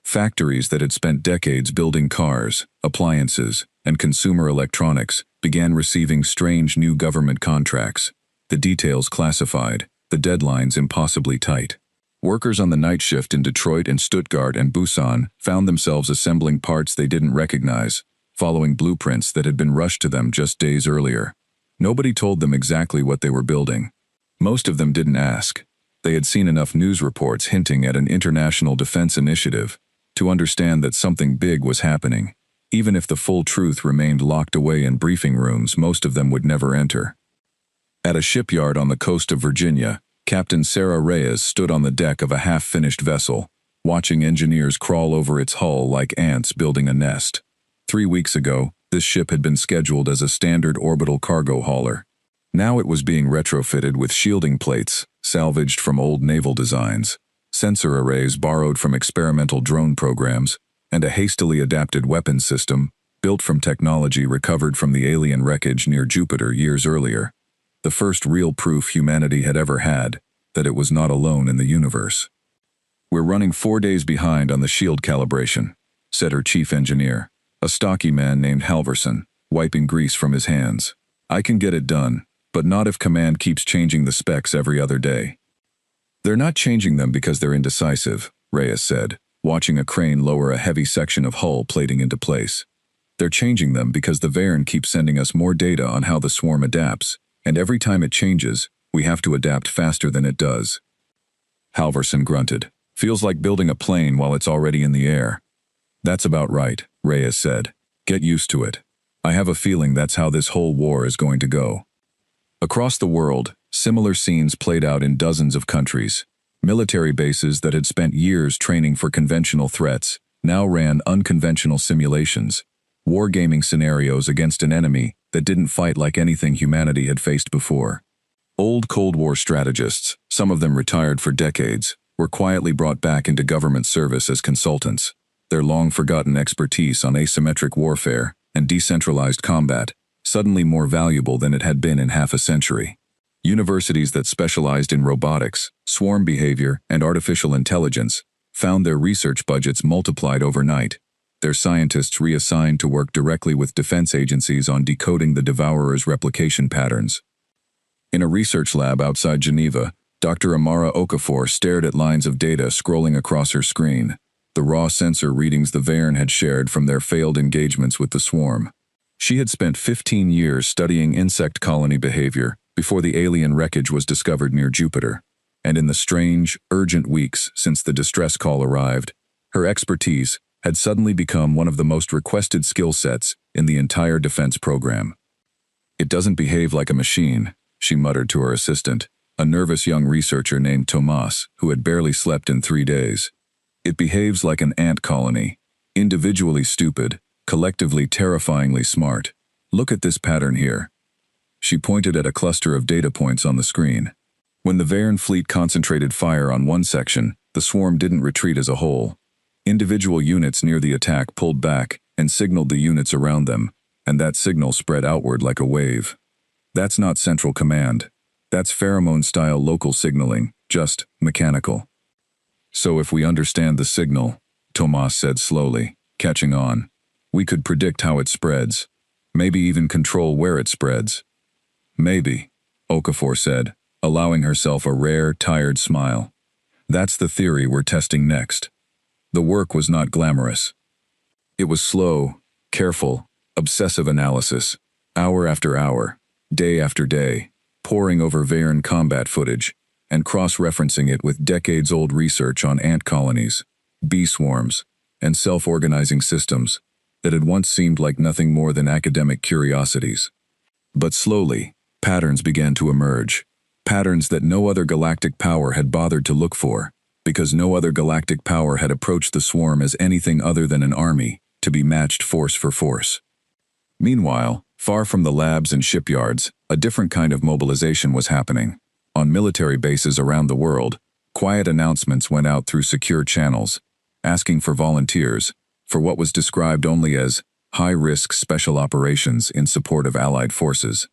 Factories that had spent decades building cars, appliances, and consumer electronics began receiving strange new government contracts, the details classified, the deadlines impossibly tight. Workers on the night shift in Detroit and Stuttgart and Busan found themselves assembling parts they didn't recognize, following blueprints that had been rushed to them just days earlier. Nobody told them exactly what they were building. Most of them didn't ask. They had seen enough news reports hinting at an international defense initiative to understand that something big was happening. Even if the full truth remained locked away in briefing rooms most of them would never enter. At a shipyard on the coast of Virginia, Captain Sarah Reyes stood on the deck of a half-finished vessel, watching engineers crawl over its hull like ants building a nest. 3 weeks ago, this ship had been scheduled as a standard orbital cargo hauler. Now it was being retrofitted with shielding plates, salvaged from old naval designs, sensor arrays borrowed from experimental drone programs, and a hastily adapted weapons system, built from technology recovered from the alien wreckage near Jupiter years earlier. The first real proof humanity had ever had that it was not alone in the universe. "We're running 4 days behind on the shield calibration," said her chief engineer, a stocky man named Halverson, wiping grease from his hands. "I can get it done, but not if Command keeps changing the specs every other day." "They're not changing them because they're indecisive," Reyes said, watching a crane lower a heavy section of hull plating into place. "They're changing them because the Varen keeps sending us more data on how the swarm adapts, and every time it changes, we have to adapt faster than it does." Halverson grunted. "Feels like building a plane while it's already in the air." "That's about right," Reyes said. "Get used to it. I have a feeling that's how this whole war is going to go." Across the world, similar scenes played out in dozens of countries. Military bases that had spent years training for conventional threats now ran unconventional simulations, wargaming scenarios against an enemy that didn't fight like anything humanity had faced before. Old Cold War strategists, some of them retired for decades, were quietly brought back into government service as consultants, their long-forgotten expertise on asymmetric warfare and decentralized combat suddenly more valuable than it had been in half a century. Universities that specialized in robotics, swarm behavior, and artificial intelligence found their research budgets multiplied overnight, their scientists reassigned to work directly with defense agencies on decoding the Devourer's replication patterns. In a research lab outside Geneva, Dr. Amara Okafor stared at lines of data scrolling across her screen, the raw sensor readings the Varen had shared from their failed engagements with the swarm. She had spent 15 years studying insect colony behavior before the alien wreckage was discovered near Jupiter, and in the strange, urgent weeks since the distress call arrived, her expertise had suddenly become one of the most requested skill sets in the entire defense program. It doesn't behave like a machine, she muttered to her assistant, a nervous young researcher named Tomas, who had barely slept in 3 days. It behaves like an ant colony, individually stupid, collectively terrifyingly smart. Look at this pattern here. She pointed at a cluster of data points on the screen. When the Varen fleet concentrated fire on one section, the swarm didn't retreat as a whole. Individual units near the attack pulled back and signaled the units around them, and that signal spread outward like a wave. That's not central command. That's pheromone-style local signaling, just mechanical. So if we understand the signal, Tomas said slowly, catching on, we could predict how it spreads, maybe even control where it spreads. Maybe, Okafor said, allowing herself a rare, tired smile. That's the theory we're testing next. The work was not glamorous. It was slow, careful, obsessive analysis, hour after hour, day after day, poring over Varen combat footage and cross-referencing it with decades-old research on ant colonies, bee swarms, and self-organizing systems that had once seemed like nothing more than academic curiosities. But slowly, patterns began to emerge, patterns that no other galactic power had bothered to look for, because no other galactic power had approached the swarm as anything other than an army, to be matched force for force. Meanwhile, far from the labs and shipyards, a different kind of mobilization was happening. On military bases around the world, quiet announcements went out through secure channels, asking for volunteers, for what was described only as high-risk special operations in support of Allied forces.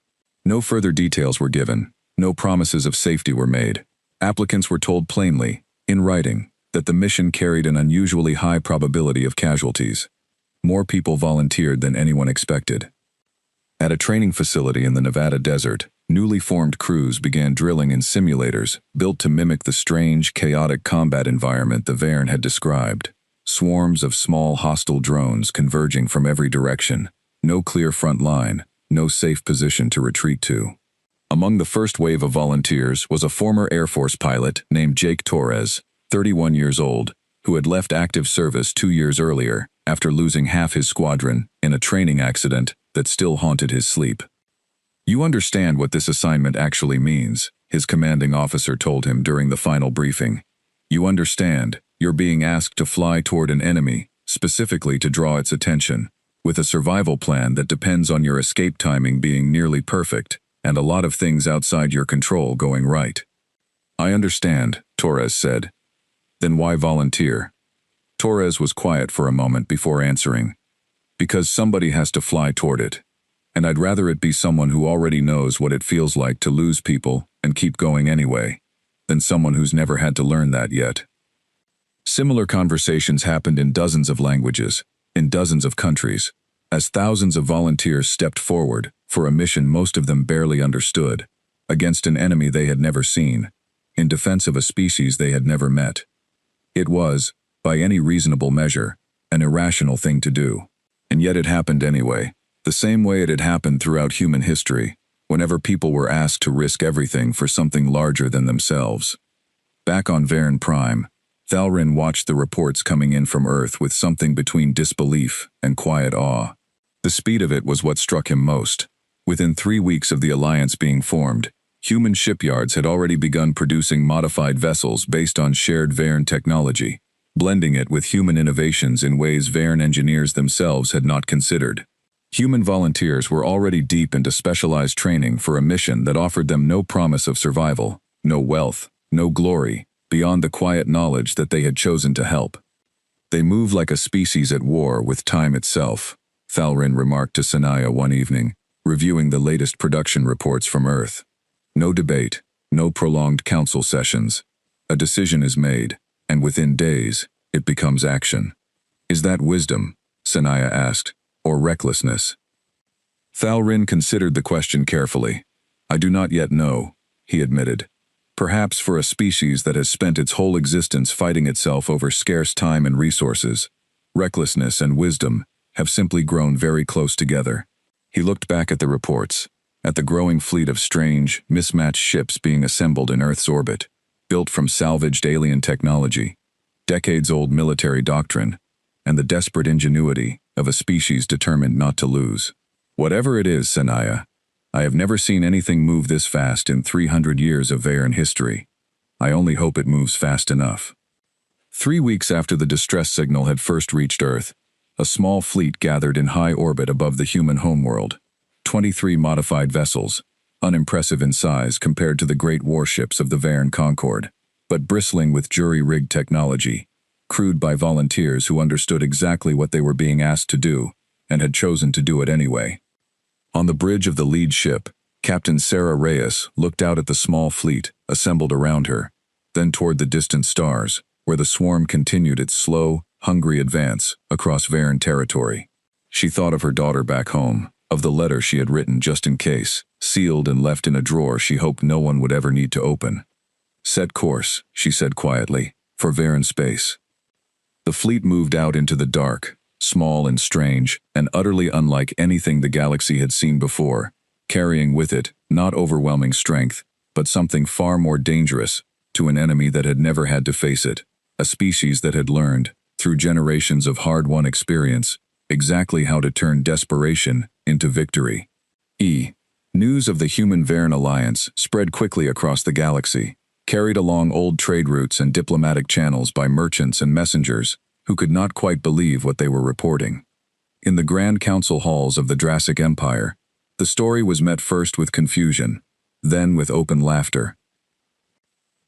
No further details were given, no promises of safety were made. Applicants were told plainly, in writing, that the mission carried an unusually high probability of casualties. More people volunteered than anyone expected. At a training facility in the Nevada desert, newly formed crews began drilling in simulators built to mimic the strange, chaotic combat environment the Varen had described. Swarms of small hostile drones converging from every direction, no clear front line, no safe position to retreat to. Among the first wave of volunteers was a former Air Force pilot named Jake Torres, 31 years old, who had left active service 2 years earlier after losing half his squadron in a training accident that still haunted his sleep. "You understand what this assignment actually means," his commanding officer told him during the final briefing. "You understand, you're being asked to fly toward an enemy, specifically to draw its attention, with a survival plan that depends on your escape timing being nearly perfect, and a lot of things outside your control going right." "I understand," Torres said. "Then why volunteer?" Torres was quiet for a moment before answering. "Because somebody has to fly toward it. And I'd rather it be someone who already knows what it feels like to lose people and keep going anyway, than someone who's never had to learn that yet." Similar conversations happened in dozens of languages, in dozens of countries, as thousands of volunteers stepped forward for a mission most of them barely understood, against an enemy they had never seen, in defense of a species they had never met. It was, by any reasonable measure, an irrational thing to do. And yet it happened anyway, the same way it had happened throughout human history, whenever people were asked to risk everything for something larger than themselves. Back on Varen Prime, Thalrin watched the reports coming in from Earth with something between disbelief and quiet awe. The speed of it was what struck him most. Within 3 weeks of the alliance being formed, human shipyards had already begun producing modified vessels based on shared Varen technology, blending it with human innovations in ways Varen engineers themselves had not considered. Human volunteers were already deep into specialized training for a mission that offered them no promise of survival, no wealth, no glory, beyond the quiet knowledge that they had chosen to help. "They move like a species at war with time itself," Thalrin remarked to Sanaya one evening, reviewing the latest production reports from Earth. "No debate, no prolonged council sessions. A decision is made, and within days, it becomes action." "Is that wisdom?" Sanaya asked, "or recklessness?" Thalrin considered the question carefully. "I do not yet know," he admitted. "Perhaps for a species that has spent its whole existence fighting itself over scarce time and resources, recklessness and wisdom have simply grown very close together." He looked back at the reports, at the growing fleet of strange, mismatched ships being assembled in Earth's orbit, built from salvaged alien technology, decades-old military doctrine, and the desperate ingenuity of a species determined not to lose. Whatever it is, Sanaya, I have never seen anything move this fast in 300 years of Varen history. I only hope it moves fast enough. 3 weeks after the distress signal had first reached Earth, a small fleet gathered in high orbit above the human homeworld. 23 modified vessels, unimpressive in size compared to the great warships of the Varen Concord, but bristling with jury-rigged technology, crewed by volunteers who understood exactly what they were being asked to do and had chosen to do it anyway. On the bridge of the lead ship, Captain Sarah Reyes looked out at the small fleet assembled around her, then toward the distant stars, where the swarm continued its slow, hungry advance across Varen territory. She thought of her daughter back home, of the letter she had written just in case, sealed and left in a drawer she hoped no one would ever need to open. Set course, she said quietly, for Varen space. The fleet moved out into the dark, small and strange, and utterly unlike anything the galaxy had seen before, carrying with it not overwhelming strength, but something far more dangerous to an enemy that had never had to face it, a species that had learned, through generations of hard-won experience, exactly how to turn desperation into victory. News of the Human-Varen alliance spread quickly across the galaxy, carried along old trade routes and diplomatic channels by merchants and messengers who could not quite believe what they were reporting. In the Grand Council halls of the Drassic Empire, the story was met first with confusion, then with open laughter.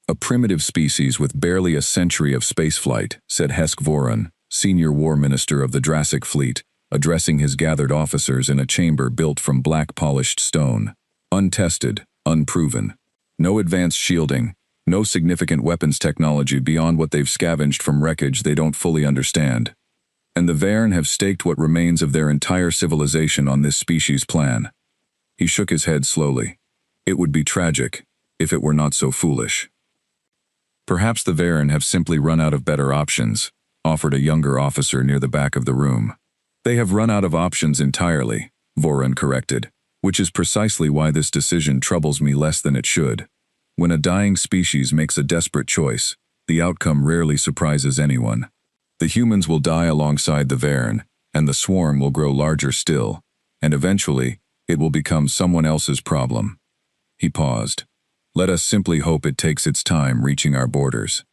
A primitive species with barely a century of spaceflight, said Hesk Voron, senior war minister of the Drassic fleet, addressing his gathered officers in a chamber built from black polished stone. Untested, unproven. No advanced shielding, no significant weapons technology beyond what they've scavenged from wreckage they don't fully understand. And the Varen have staked what remains of their entire civilization on this species' plan. He shook his head slowly. It would be tragic, if it were not so foolish. Perhaps the Varen have simply run out of better options, offered a younger officer near the back of the room. They have run out of options entirely, Voron corrected, which is precisely why this decision troubles me less than it should. When a dying species makes a desperate choice, the outcome rarely surprises anyone. The humans will die alongside the Varen, and the swarm will grow larger still, and eventually, it will become someone else's problem. He paused. Let us simply hope it takes its time reaching our borders.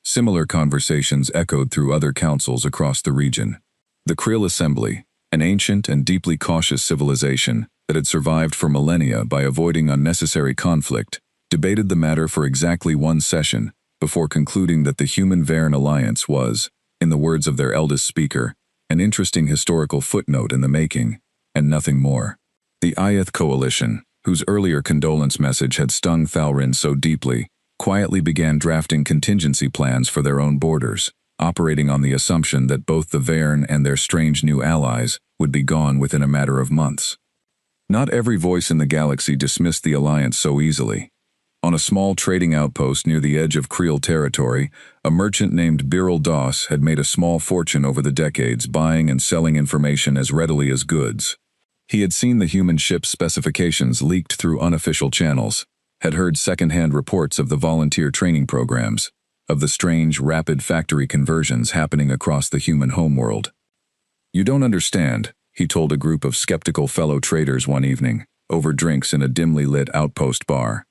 Similar conversations echoed through other councils across the region. The Krill Assembly, an ancient and deeply cautious civilization that had survived for millennia by avoiding unnecessary conflict, debated the matter for exactly one session before concluding that the Human-Varen alliance was, in the words of their eldest speaker, an interesting historical footnote in the making, and nothing more. The Iyeth Coalition, whose earlier condolence message had stung Thalrin so deeply, quietly began drafting contingency plans for their own borders, operating on the assumption that both the Varen and their strange new allies would be gone within a matter of months. Not every voice in the galaxy dismissed the alliance so easily. On a small trading outpost near the edge of Creel territory, a merchant named Biril Doss had made a small fortune over the decades buying and selling information as readily as goods. He had seen the human ship's specifications leaked through unofficial channels, had heard second-hand reports of the volunteer training programs, of the strange, rapid factory conversions happening across the human homeworld. "You don't understand," he told a group of skeptical fellow traders one evening, over drinks in a dimly lit outpost bar.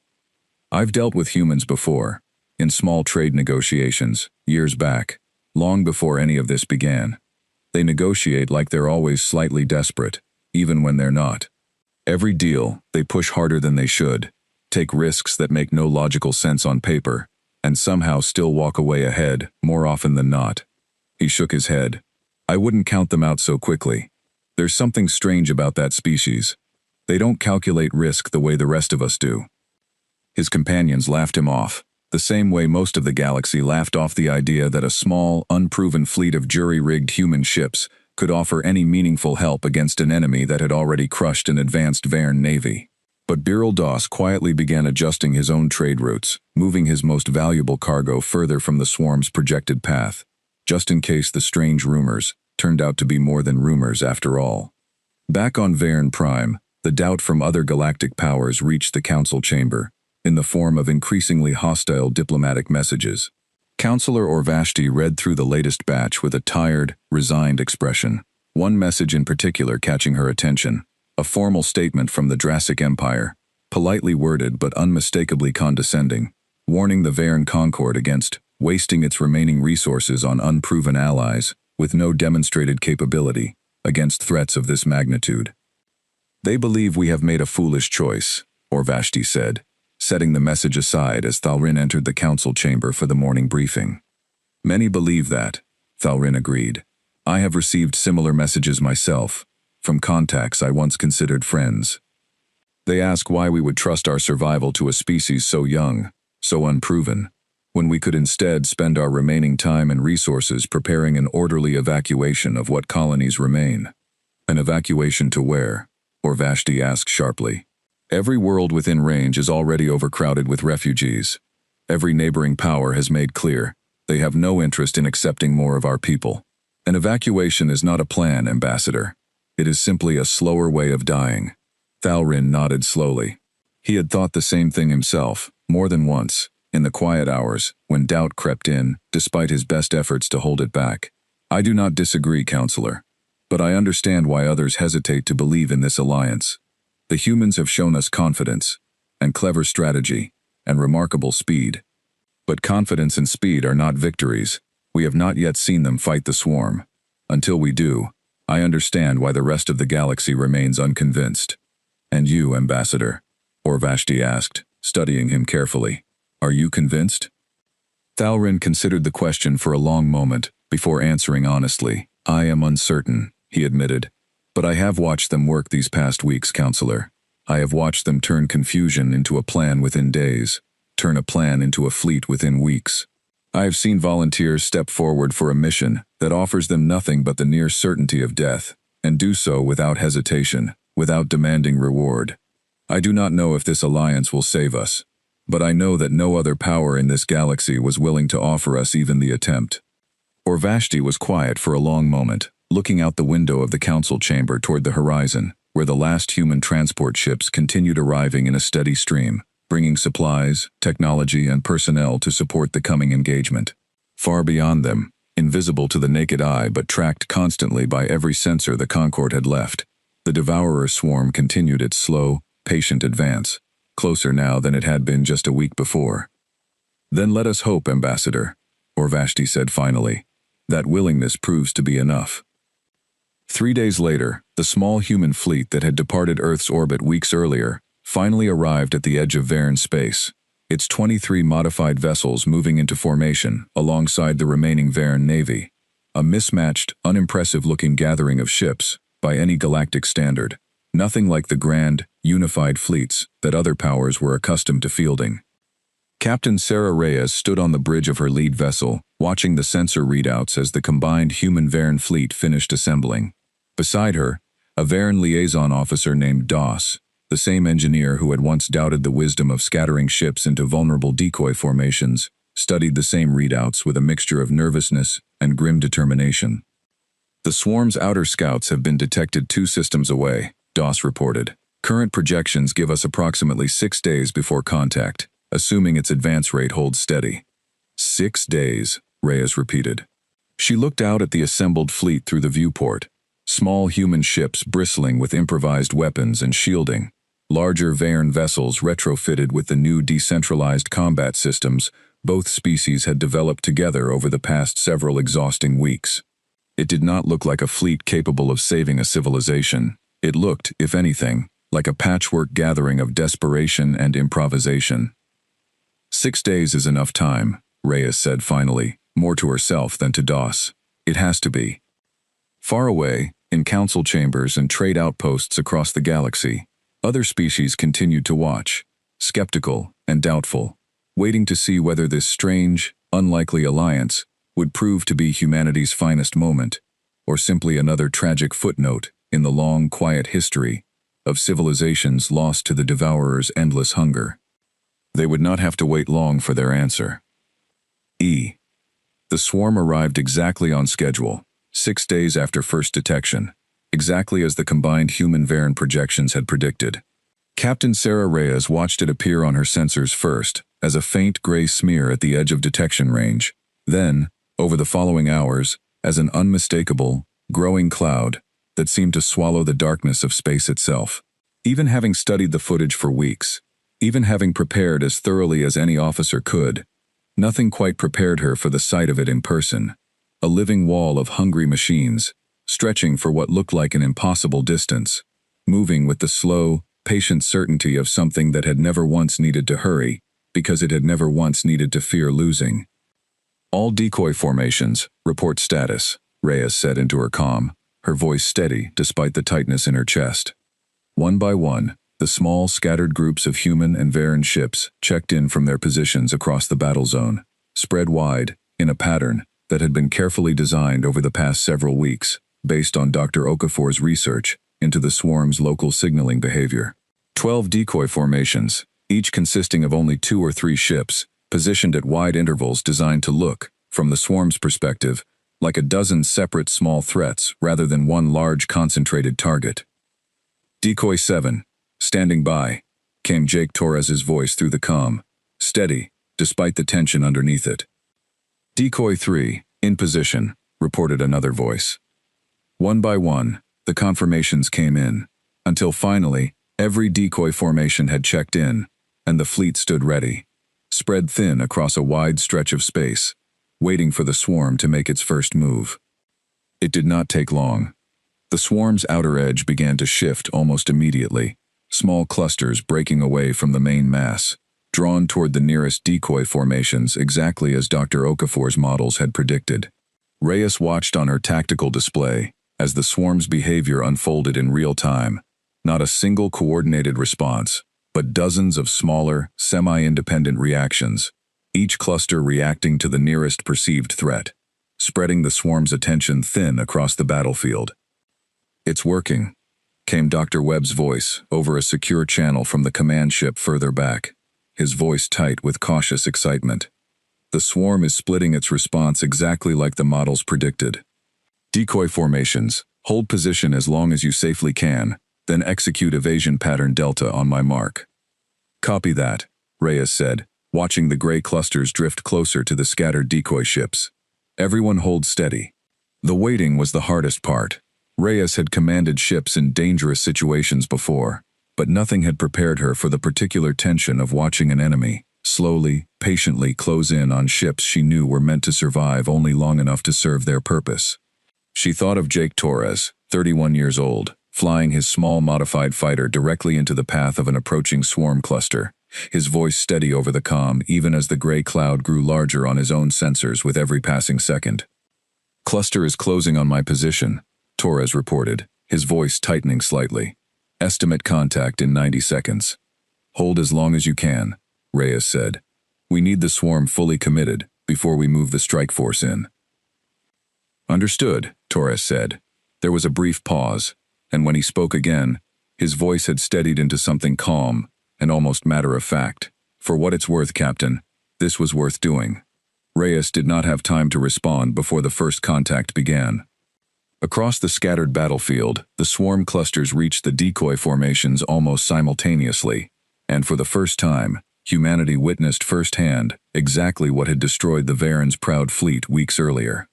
"I've dealt with humans before, in small trade negotiations, years back, long before any of this began. They negotiate like they're always slightly desperate, even when they're not. Every deal, they push harder than they should, take risks that make no logical sense on paper, and somehow still walk away ahead, more often than not." He shook his head. "I wouldn't count them out so quickly. There's something strange about that species. They don't calculate risk the way the rest of us do." His companions laughed him off, the same way most of the galaxy laughed off the idea that a small, unproven fleet of jury-rigged human ships could offer any meaningful help against an enemy that had already crushed an advanced Varen navy. But Biril Doss quietly began adjusting his own trade routes, moving his most valuable cargo further from the swarm's projected path, just in case the strange rumors turned out to be more than rumors after all. Back on Varen Prime, the doubt from other galactic powers reached the council chamber, in the form of increasingly hostile diplomatic messages. Counselor Orvashti read through the latest batch with a tired, resigned expression. one message in particular catching her attention, a formal statement from the Drassic Empire, politely worded but unmistakably condescending, warning the Varen Concord against wasting its remaining resources on unproven allies with no demonstrated capability against threats of this magnitude. They believe we have made a foolish choice, Vashti said, setting the message aside as Thalrin entered the council chamber for the morning briefing. Many believe that, Thalrin agreed. I have received similar messages myself, from contacts I once considered friends. They ask why we would trust our survival to a species so young, so unproven, when we could instead spend our remaining time and resources preparing an orderly evacuation of what colonies remain. An evacuation to where? Vashti asked sharply. Every world within range is already overcrowded with refugees. Every neighboring power has made clear they have no interest in accepting more of our people. An evacuation is not a plan, Ambassador. It is simply a slower way of dying. Thalrin nodded slowly. He had thought the same thing himself, more than once, in the quiet hours, when doubt crept in, despite his best efforts to hold it back. I do not disagree, Counselor. But I understand why others hesitate to believe in this alliance. The humans have shown us confidence, and clever strategy, and remarkable speed. But confidence and speed are not victories. We have not yet seen them fight the swarm. Until we do, I understand why the rest of the galaxy remains unconvinced. And you, Ambassador? Vashti asked, studying him carefully. Are you convinced? Thalrin considered the question for a long moment, before answering honestly. I am uncertain, he admitted. But I have watched them work these past weeks, Counselor. I have watched them turn confusion into a plan within days, turn a plan into a fleet within weeks. I have seen volunteers step forward for a mission that offers them nothing but the near certainty of death, and do so without hesitation, without demanding reward. I do not know if this alliance will save us, but I know that no other power in this galaxy was willing to offer us even the attempt. Vashti was quiet for a long moment, looking out the window of the council chamber toward the horizon, where the last human transport ships continued arriving in a steady stream, bringing supplies, technology, and personnel to support the coming engagement. Far beyond them, invisible to the naked eye but tracked constantly by every sensor the Concord had left, the Devourer swarm continued its slow, patient advance, closer now than it had been just a week before. Then let us hope, Ambassador, Vashti said finally, that willingness proves to be enough. 3 days later, the small human fleet that had departed Earth's orbit weeks earlier finally arrived at the edge of Varen space, its 23 modified vessels moving into formation alongside the remaining Varen Navy, a mismatched, unimpressive-looking gathering of ships by any galactic standard, nothing like the grand, unified fleets that other powers were accustomed to fielding. Captain Sarah Reyes stood on the bridge of her lead vessel, watching the sensor readouts as the combined human-Varen fleet finished assembling. Beside her, a Varen liaison officer named Doss, the same engineer who had once doubted the wisdom of scattering ships into vulnerable decoy formations, studied the same readouts with a mixture of nervousness and grim determination. The swarm's outer scouts have been detected 2 systems away, Doss reported. Current projections give us approximately 6 days before contact, assuming its advance rate holds steady. 6 days, Reyes repeated. She looked out at the assembled fleet through the viewport, small human ships bristling with improvised weapons and shielding, larger Varen vessels retrofitted with the new decentralized combat systems both species had developed together over the past several exhausting weeks. It did not look like a fleet capable of saving a civilization. It looked, if anything, like a patchwork gathering of desperation and improvisation. 6 days is enough time, Reyes said finally, more to herself than to Doss. It has to be. Far away, in council chambers and trade outposts across the galaxy, other species continued to watch, skeptical and doubtful, waiting to see whether this strange, unlikely alliance would prove to be humanity's finest moment, or simply another tragic footnote in the long, quiet history of civilizations lost to the Devourer's endless hunger. They would not have to wait long for their answer. The swarm arrived exactly on schedule, 6 days after first detection, exactly as the combined human-Varen projections had predicted. Captain Sarah Reyes watched it appear on her sensors first, as a faint gray smear at the edge of detection range, then, over the following hours, as an unmistakable, growing cloud that seemed to swallow the darkness of space itself. Even having studied the footage for weeks, even having prepared as thoroughly as any officer could, nothing quite prepared her for the sight of it in person. A living wall of hungry machines, stretching for what looked like an impossible distance, moving with the slow, patient certainty of something that had never once needed to hurry, because it had never once needed to fear losing. "All decoy formations, report status," Reyes said into her comm, her voice steady despite the tightness in her chest. One by one, the small, scattered groups of human and Varen ships checked in from their positions across the battle zone, spread wide, in a pattern that had been carefully designed over the past several weeks, based on Dr. Okafor's research into the swarm's local signaling behavior. 12 decoy formations, each consisting of only 2 or 3 ships, positioned at wide intervals designed to look, from the swarm's perspective, like a dozen separate small threats rather than one large concentrated target. "Decoy 7, standing by," came Jake Torres's voice through the comm, steady, despite the tension underneath it. "Decoy 3, in position," reported another voice. One by one, the confirmations came in, until finally, every decoy formation had checked in, and the fleet stood ready, spread thin across a wide stretch of space, waiting for the swarm to make its first move. It did not take long. The swarm's outer edge began to shift almost immediately, small clusters breaking away from the main mass, drawn toward the nearest decoy formations exactly as Dr. Okafor's models had predicted. Reyes watched on her tactical display as the swarm's behavior unfolded in real time, not a single coordinated response, but dozens of smaller, semi-independent reactions, each cluster reacting to the nearest perceived threat, spreading the swarm's attention thin across the battlefield. "It's working," came Dr. Webb's voice over a secure channel from the command ship further back, his voice tight with cautious excitement. "The swarm is splitting its response exactly like the models predicted. Decoy formations, hold position as long as you safely can, then execute evasion pattern Delta on my mark." "Copy that," Reyes said, watching the gray clusters drift closer to the scattered decoy ships. "Everyone hold steady." The waiting was the hardest part. Reyes had commanded ships in dangerous situations before, but nothing had prepared her for the particular tension of watching an enemy slowly, patiently close in on ships she knew were meant to survive only long enough to serve their purpose. She thought of Jake Torres, 31 years old, flying his small modified fighter directly into the path of an approaching swarm cluster, his voice steady over the comm even as the gray cloud grew larger on his own sensors with every passing second. "Cluster is closing on my position," Torres reported, his voice tightening slightly. "Estimate contact in 90 seconds. Hold as long as you can," Reyes said. "We need the swarm fully committed before we move the strike force in." "Understood," Torres said. There was a brief pause, and when he spoke again, his voice had steadied into something calm and almost matter-of-fact. "For what it's worth, Captain, this was worth doing." Reyes did not have time to respond before the first contact began. Across the scattered battlefield, the swarm clusters reached the decoy formations almost simultaneously, and for the first time, humanity witnessed firsthand exactly what had destroyed the Varen's proud fleet weeks earlier.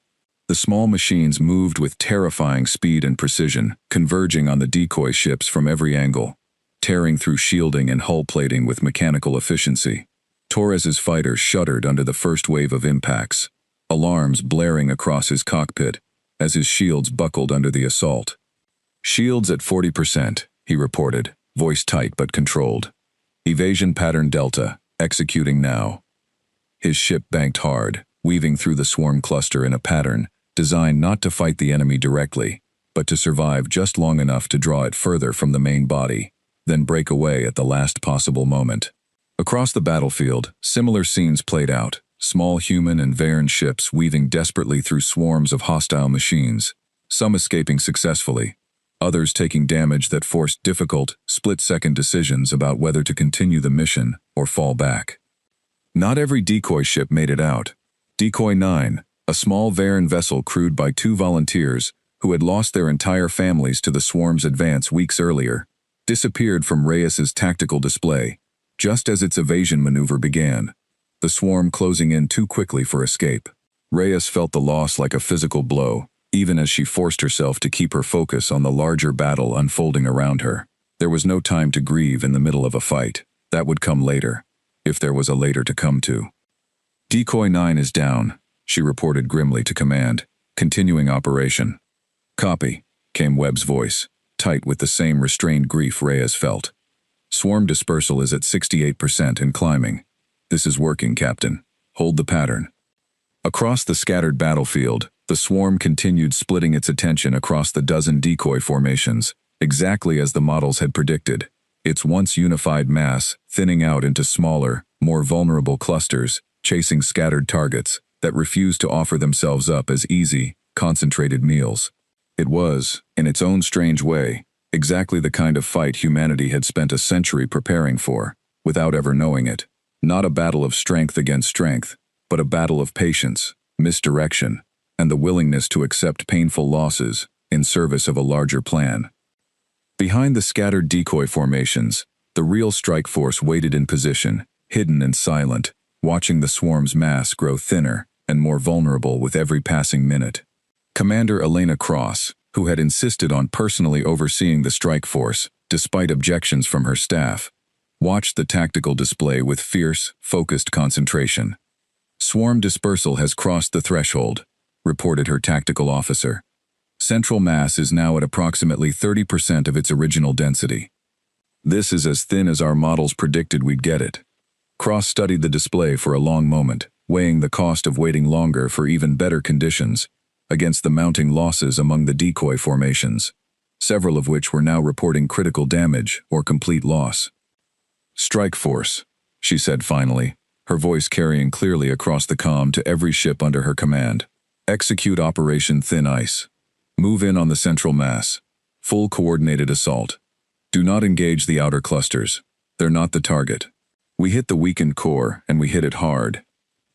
The small machines moved with terrifying speed and precision, converging on the decoy ships from every angle, tearing through shielding and hull plating with mechanical efficiency. Torres's fighter shuddered under the first wave of impacts, alarms blaring across his cockpit as his shields buckled under the assault. "Shields at 40%, he reported, voice tight but controlled. "Evasion pattern Delta, executing now." His ship banked hard, weaving through the swarm cluster in a pattern designed not to fight the enemy directly, but to survive just long enough to draw it further from the main body, then break away at the last possible moment. Across the battlefield, similar scenes played out, small human and Varen ships weaving desperately through swarms of hostile machines, some escaping successfully, others taking damage that forced difficult, split-second decisions about whether to continue the mission or fall back. Not every decoy ship made it out. Decoy 9, a small Varen vessel crewed by 2 volunteers who had lost their entire families to the swarm's advance weeks earlier, disappeared from Reyes's tactical display, just as its evasion maneuver began, the swarm closing in too quickly for escape. Reyes felt the loss like a physical blow, even as she forced herself to keep her focus on the larger battle unfolding around her. There was no time to grieve in the middle of a fight. That would come later, if there was a later to come to. Decoy 9 is down, she reported grimly to command, continuing operation. Copy, came Webb's voice, tight with the same restrained grief Reyes felt. Swarm dispersal is at 68% and climbing. This is working, Captain. Hold the pattern. Across the scattered battlefield, the swarm continued splitting its attention across the dozen decoy formations, exactly as the models had predicted, its once unified mass thinning out into smaller, more vulnerable clusters, chasing scattered targets that refused to offer themselves up as easy, concentrated meals. It was, in its own strange way, exactly the kind of fight humanity had spent a century preparing for, without ever knowing it. Not a battle of strength against strength, but a battle of patience, misdirection, and the willingness to accept painful losses in service of a larger plan. Behind the scattered decoy formations, the real strike force waited in position, hidden and silent, watching the swarm's mass grow thinner and more vulnerable with every passing minute. Commander Elena Cross, who had insisted on personally overseeing the strike force, despite objections from her staff, watched the tactical display with fierce, focused concentration. Swarm dispersal has crossed the threshold, reported her tactical officer. Central mass is now at approximately 30% of its original density. This is as thin as our models predicted we'd get it. Cross studied the display for a long moment, weighing the cost of waiting longer for even better conditions against the mounting losses among the decoy formations, several of which were now reporting critical damage or complete loss. Strike force, she said finally, her voice carrying clearly across the comm to every ship under her command. Execute Operation Thin Ice. Move in on the central mass. Full coordinated assault. Do not engage the outer clusters. They're not the target. We hit the weakened core, and we hit it hard.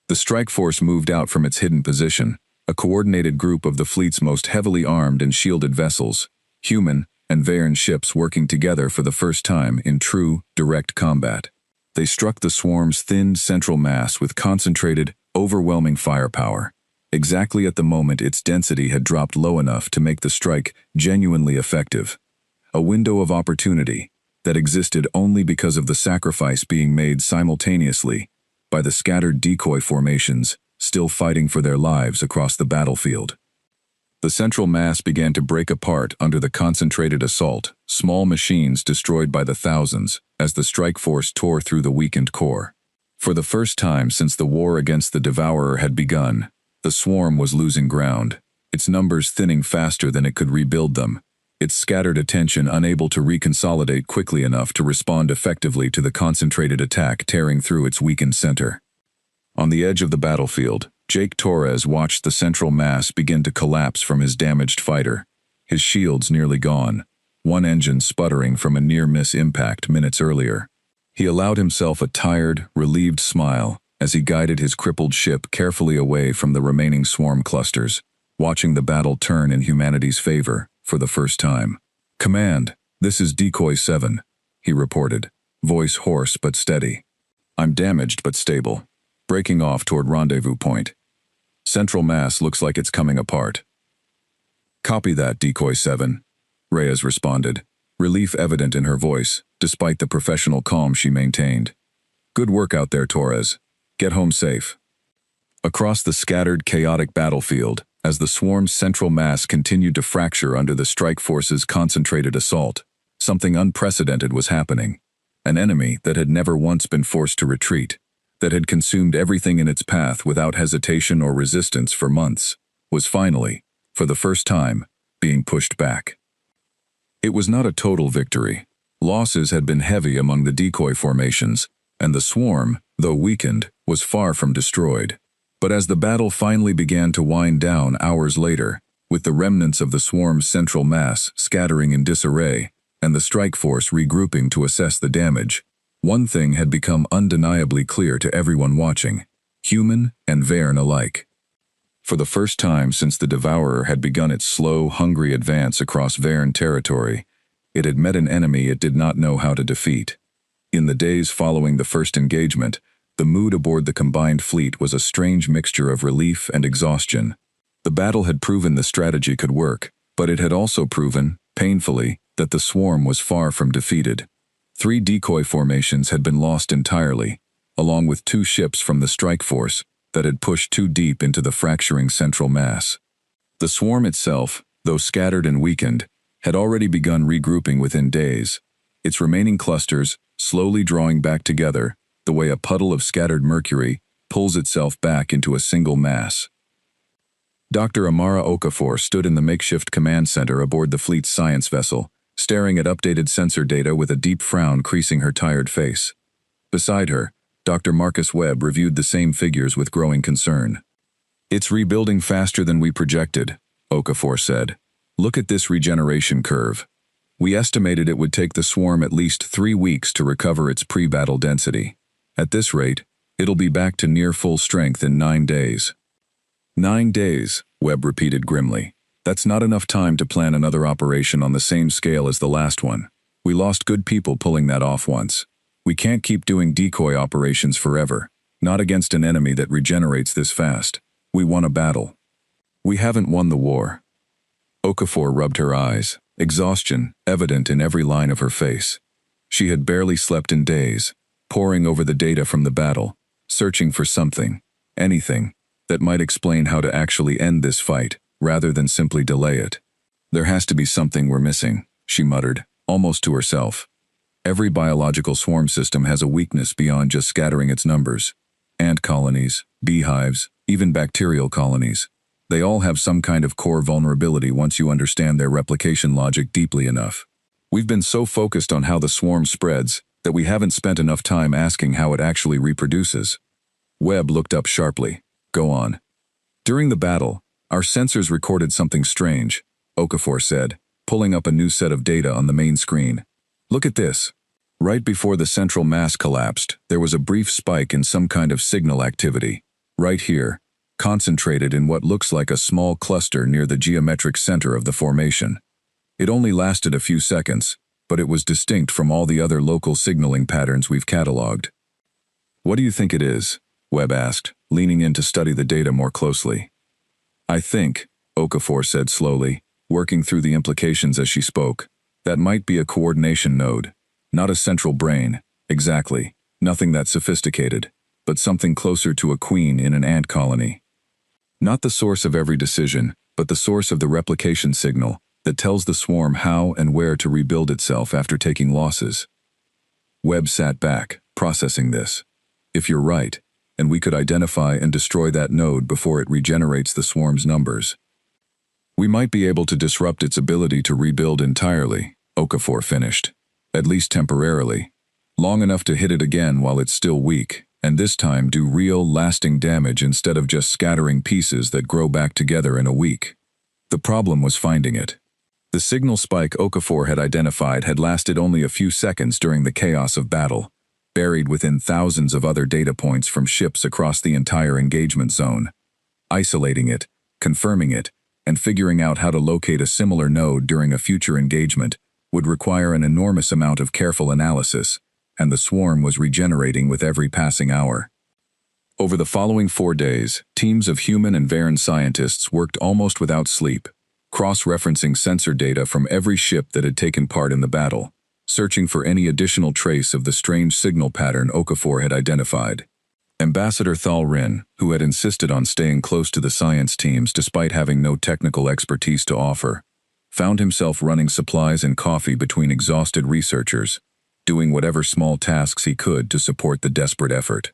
The strike force moved out from its hidden position, a coordinated group of the fleet's most heavily armed and shielded vessels, human and Varen ships working together for the first time in true, direct combat. They struck the swarm's thinned central mass with concentrated, overwhelming firepower, exactly at the moment its density had dropped low enough to make the strike genuinely effective. A window of opportunity that existed only because of the sacrifice being made simultaneously by the scattered decoy formations still fighting for their lives across the battlefield. The central mass began to break apart under the concentrated assault, small machines destroyed by the thousands as the strike force tore through the weakened core. For the first time since the war against the Devourer had begun, the swarm was losing ground, its numbers thinning faster than it could rebuild them, its scattered attention unable to reconsolidate quickly enough to respond effectively to the concentrated attack tearing through its weakened center. On the edge of the battlefield, Jake Torres watched the central mass begin to collapse from his damaged fighter, his shields nearly gone, one engine sputtering from a near-miss impact minutes earlier. He allowed himself a tired, relieved smile as he guided his crippled ship carefully away from the remaining swarm clusters, watching the battle turn in humanity's favor for the first time. "Command, this is Decoy 7, he reported, voice hoarse but steady. "I'm damaged but stable, breaking off toward rendezvous point. Central mass looks like it's coming apart." "Copy that, Decoy 7, Reyes responded, relief evident in her voice, despite the professional calm she maintained. "Good work out there, Torres. Get home safe." Across the scattered, chaotic battlefield, as the swarm's central mass continued to fracture under the strike force's concentrated assault, something unprecedented was happening. An enemy that had never once been forced to retreat, that had consumed everything in its path without hesitation or resistance for months, was finally, for the first time, being pushed back. It was not a total victory. Losses had been heavy among the decoy formations, and the swarm, though weakened, was far from destroyed. But as the battle finally began to wind down hours later, with the remnants of the swarm's central mass scattering in disarray, and the strike force regrouping to assess the damage, one thing had become undeniably clear to everyone watching, human and Varen alike. For the first time since the Devourer had begun its slow, hungry advance across Varen territory, it had met an enemy it did not know how to defeat. In the days following the first engagement, the mood aboard the combined fleet was a strange mixture of relief and exhaustion. The battle had proven the strategy could work, but it had also proven, painfully, that the swarm was far from defeated. 3 decoy formations had been lost entirely, along with 2 ships from the strike force that had pushed too deep into the fracturing central mass. The swarm itself, though scattered and weakened, had already begun regrouping within days, its remaining clusters slowly drawing back together the way a puddle of scattered mercury pulls itself back into a single mass. Dr. Amara Okafor stood in the makeshift command center aboard the fleet's science vessel, staring at updated sensor data with a deep frown creasing her tired face. Beside her, Dr. Marcus Webb reviewed the same figures with growing concern. "It's rebuilding faster than we projected," Okafor said. "Look at this regeneration curve. We estimated it would take the swarm at least 3 weeks to recover its pre-battle density. At this rate, it'll be back to near full strength in 9 days. 9 days, Webb repeated grimly. That's not enough time to plan another operation on the same scale as the last one. We lost good people pulling that off once. We can't keep doing decoy operations forever, not against an enemy that regenerates this fast. We won a battle. We haven't won the war." Okafor rubbed her eyes, exhaustion evident in every line of her face. She had barely slept in days, poring over the data from the battle, searching for something, anything, that might explain how to actually end this fight, rather than simply delay it. "There has to be something we're missing," she muttered, almost to herself. "Every biological swarm system has a weakness beyond just scattering its numbers. Ant colonies, beehives, even bacterial colonies. They all have some kind of core vulnerability once you understand their replication logic deeply enough. We've been so focused on how the swarm spreads that we haven't spent enough time asking how it actually reproduces." Webb looked up sharply. "Go on." "During the battle, our sensors recorded something strange," Okafor said, pulling up a new set of data on the main screen. "Look at this. Right before the central mass collapsed, there was a brief spike in some kind of signal activity. Right here, concentrated in what looks like a small cluster near the geometric center of the formation. It only lasted a few seconds, but it was distinct from all the other local signaling patterns we've cataloged." "What do you think it is?" Webb asked, leaning in to study the data more closely. "I think," Okafor said slowly, working through the implications as she spoke, "that might be a coordination node. Not a central brain, exactly, nothing that sophisticated, but something closer to a queen in an ant colony. Not the source of every decision, but the source of the replication signal that tells the swarm how and where to rebuild itself after taking losses." Webb sat back, processing this. "If you're right, and we could identify and destroy that node before it regenerates the swarm's numbers, we might be able to disrupt its ability to rebuild entirely," Okafor finished. "At least temporarily. Long enough to hit it again while it's still weak, and this time do real, lasting damage instead of just scattering pieces that grow back together in a week." The problem was finding it. The signal spike Okafor had identified had lasted only a few seconds during the chaos of battle, buried within thousands of other data points from ships across the entire engagement zone. Isolating it, confirming it, and figuring out how to locate a similar node during a future engagement would require an enormous amount of careful analysis, and the swarm was regenerating with every passing hour. Over the following 4 days, teams of human and Varen scientists worked almost without sleep, cross-referencing sensor data from every ship that had taken part in the battle, searching for any additional trace of the strange signal pattern Okafor had identified. Ambassador Thalrin, who had insisted on staying close to the science teams despite having no technical expertise to offer, found himself running supplies and coffee between exhausted researchers, doing whatever small tasks he could to support the desperate effort.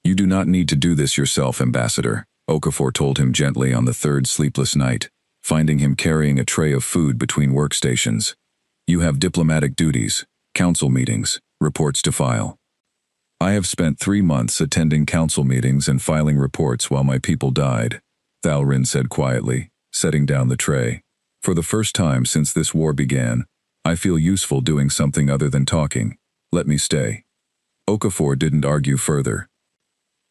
"You do not need to do this yourself, Ambassador," Okafor told him gently on the 3rd sleepless night, finding him carrying a tray of food between workstations. "You have diplomatic duties, council meetings, reports to file." "I have spent 3 months attending council meetings and filing reports while my people died," Thalrin said quietly, setting down the tray. "For the first time since this war began, I feel useful doing something other than talking. Let me stay." Okafor didn't argue further.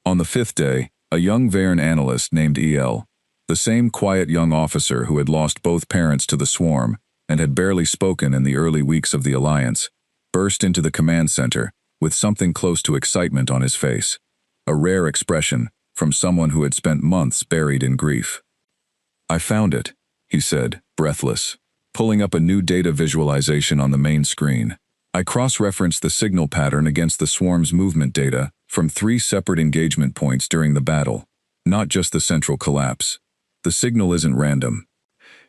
On the 5th day, a young Varen analyst named El, the same quiet young officer who had lost both parents to the swarm and had barely spoken in the early weeks of the Alliance, burst into the command center with something close to excitement on his face, a rare expression from someone who had spent months buried in grief. "I found it," he said, breathless, pulling up a new data visualization on the main screen. I cross-referenced the signal pattern against the swarm's movement data from 3 separate engagement points during the battle, not just the central collapse. The signal isn't random.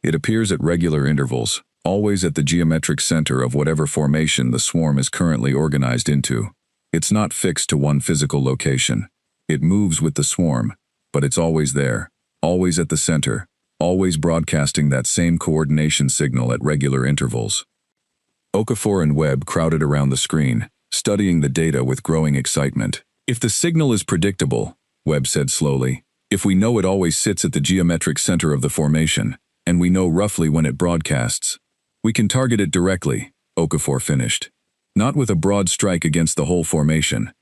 It appears at regular intervals, always at the geometric center of whatever formation the swarm is currently organized into. It's not fixed to one physical location. It moves with the swarm, but it's always there, always at the center, always broadcasting that same coordination signal at regular intervals. Okafor and Webb crowded around the screen, studying the data with growing excitement. "If the signal is predictable," Webb said slowly, "if we know it always sits at the geometric center of the formation, and we know roughly when it broadcasts, we can target it directly," Okafor finished. "Not with a broad strike against the whole formation.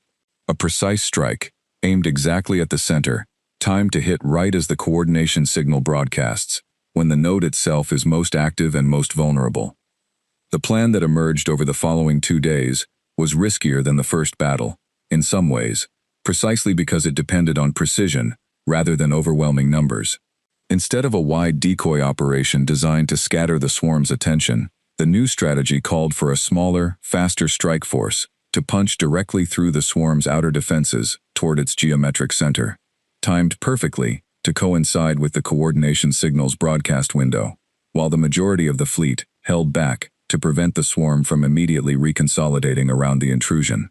A precise strike, aimed exactly at the center, timed to hit right as the coordination signal broadcasts, when the node itself is most active and most vulnerable." The plan that emerged over the following 2 days was riskier than the first battle, in some ways, precisely because it depended on precision rather than overwhelming numbers. Instead of a wide decoy operation designed to scatter the swarm's attention, the new strategy called for a smaller, faster strike force to punch directly through the swarm's outer defenses toward its geometric center, timed perfectly to coincide with the coordination signal's broadcast window, while the majority of the fleet held back to prevent the swarm from immediately reconsolidating around the intrusion.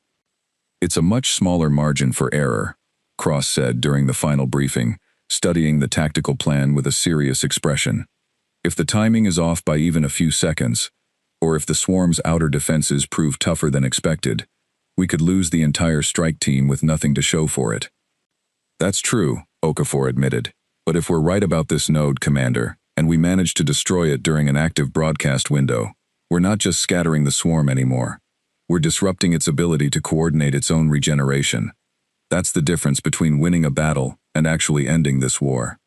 "It's a much smaller margin for error," Cross said during the final briefing, studying the tactical plan with a serious expression. "If the timing is off by even a few seconds, or if the swarm's outer defenses prove tougher than expected, we could lose the entire strike team with nothing to show for it." "That's true," Okafor admitted. "But if we're right about this node, Commander, and we manage to destroy it during an active broadcast window, we're not just scattering the swarm anymore. We're disrupting its ability to coordinate its own regeneration. That's the difference between winning a battle and actually ending this war."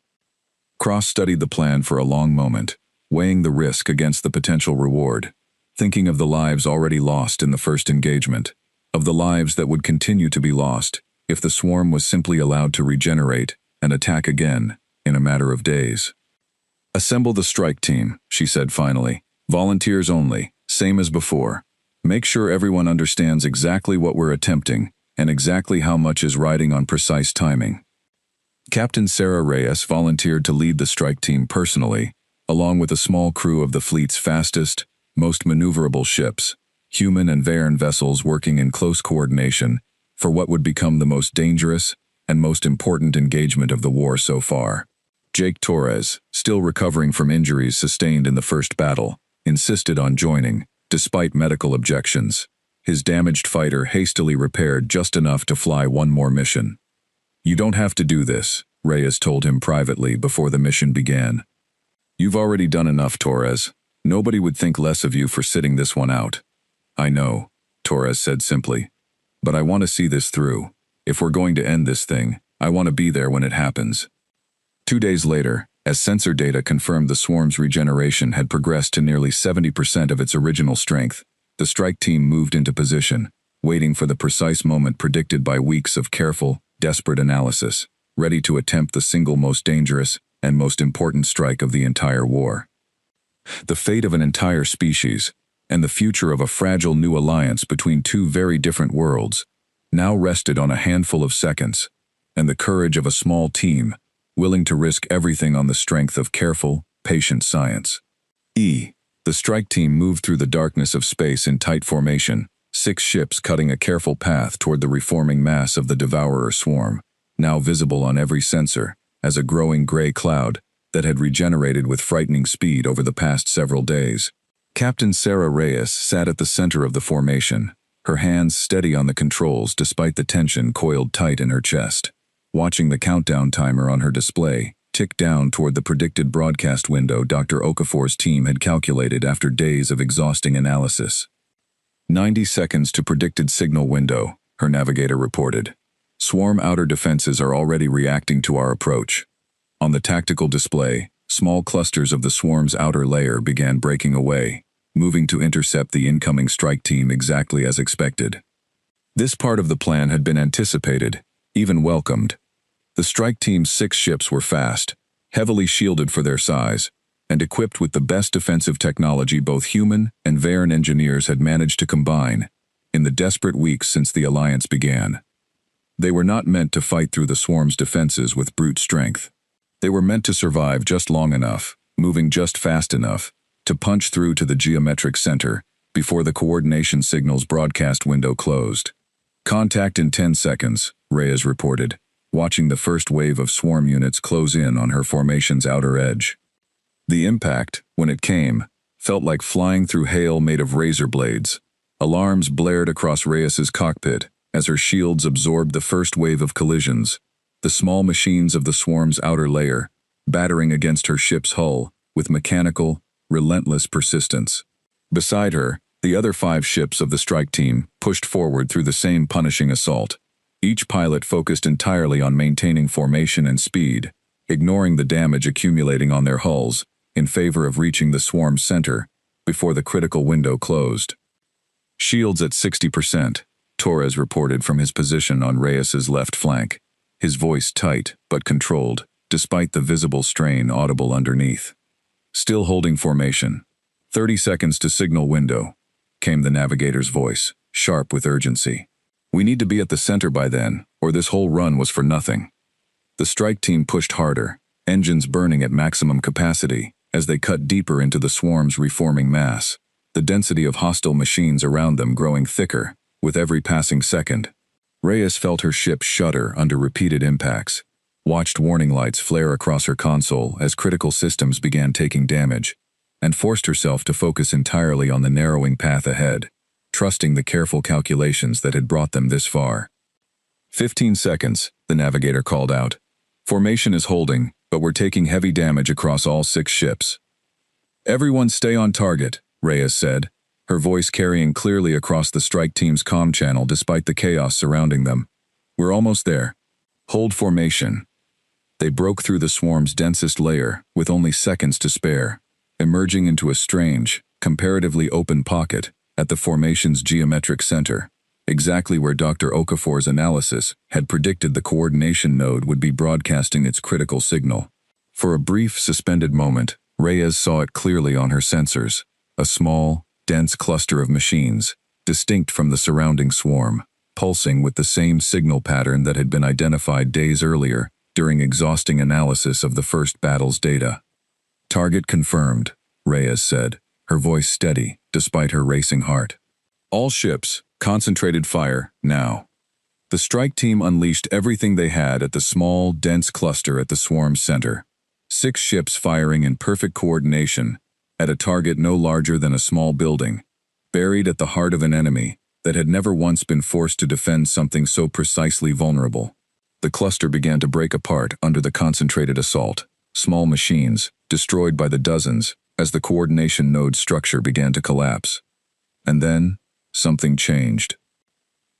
Cross studied the plan for a long moment, weighing the risk against the potential reward, thinking of the lives already lost in the first engagement, of the lives that would continue to be lost if the swarm was simply allowed to regenerate and attack again in a matter of days. "Assemble the strike team," she said finally. "Volunteers only, same as before. Make sure everyone understands exactly what we're attempting and exactly how much is riding on precise timing." Captain Sarah Reyes volunteered to lead the strike team personally, along with a small crew of the fleet's fastest, most maneuverable ships, human and Varen vessels working in close coordination for what would become the most dangerous and most important engagement of the war so far. Jake Torres, still recovering from injuries sustained in the first battle, insisted on joining, despite medical objections. His damaged fighter hastily repaired just enough to fly one more mission. "You don't have to do this," Reyes told him privately before the mission began. "You've already done enough, Torres. Nobody would think less of you for sitting this one out." "I know," Torres said simply. "But I want to see this through. If we're going to end this thing, I want to be there when it happens." 2 days later, as sensor data confirmed the swarm's regeneration had progressed to nearly 70% of its original strength, the strike team moved into position, waiting for the precise moment predicted by weeks of careful, desperate analysis, ready to attempt the single most dangerous and most important strike of the entire war. The fate of an entire species, and the future of a fragile new alliance between 2 very different worlds, now rested on a handful of seconds, and the courage of a small team willing to risk everything on the strength of careful, patient science. The strike team moved through the darkness of space in tight formation, 6 ships cutting a careful path toward the reforming mass of the Devourer swarm, now visible on every sensor as a growing gray cloud that had regenerated with frightening speed over the past several days. Captain Sarah Reyes sat at the center of the formation, her hands steady on the controls despite the tension coiled tight in her chest, watching the countdown timer on her display tick down toward the predicted broadcast window Dr. Okafor's team had calculated after days of exhausting analysis. 90 seconds to predicted signal window, her navigator reported. Swarm outer defenses are already reacting to our approach. On the tactical display, small clusters of the swarm's outer layer began breaking away, moving to intercept the incoming strike team exactly as expected. This part of the plan had been anticipated, even welcomed. The strike team's 6 ships were fast, heavily shielded for their size, and equipped with the best defensive technology both human and Varen engineers had managed to combine in the desperate weeks since the alliance began. They were not meant to fight through the swarm's defenses with brute strength. They were meant to survive just long enough, moving just fast enough, to punch through to the geometric center before the coordination signal's broadcast window closed. "Contact in 10 seconds, Reyes reported, watching the first wave of swarm units close in on her formation's outer edge. The impact, when it came, felt like flying through hail made of razor blades. Alarms blared across Reyes's cockpit as her shields absorbed the first wave of collisions, the small machines of the swarm's outer layer, battering against her ship's hull with mechanical, relentless persistence. Beside her, the other 5 ships of the strike team pushed forward through the same punishing assault, each pilot focused entirely on maintaining formation and speed, ignoring the damage accumulating on their hulls in favor of reaching the swarm's center before the critical window closed. "Shields at 60%, Torres reported from his position on Reyes's left flank, his voice tight but controlled, despite the visible strain audible underneath. "Still holding formation. 30 seconds to signal window," came the navigator's voice, sharp with urgency. "We need to be at the center by then, or this whole run was for nothing." The strike team pushed harder, engines burning at maximum capacity, as they cut deeper into the swarm's reforming mass, the density of hostile machines around them growing thicker with every passing second. Reyes felt her ship shudder under repeated impacts, watched warning lights flare across her console as critical systems began taking damage, and forced herself to focus entirely on the narrowing path ahead, trusting the careful calculations that had brought them this far. 15 seconds, the navigator called out. "Formation is holding, but we're taking heavy damage across all 6 ships." "Everyone stay on target," Reyes said, her voice carrying clearly across the strike team's comm channel despite the chaos surrounding them. "We're almost there. Hold formation." They broke through the swarm's densest layer with only seconds to spare, emerging into a strange, comparatively open pocket at the formation's geometric center, exactly where Dr. Okafor's analysis had predicted the coordination node would be broadcasting its critical signal. For a brief, suspended moment, Reyes saw it clearly on her sensors, a small, dense cluster of machines, distinct from the surrounding swarm, pulsing with the same signal pattern that had been identified days earlier during exhausting analysis of the first battle's data. "Target confirmed," Reyes said, her voice steady despite her racing heart. "All ships, concentrated fire, now." The strike team unleashed everything they had at the small, dense cluster at the swarm's center. 6 ships firing in perfect coordination at a target no larger than a small building, buried at the heart of an enemy that had never once been forced to defend something so precisely vulnerable. The cluster began to break apart under the concentrated assault, small machines, destroyed by the dozens, as the coordination node structure began to collapse. And then, something changed.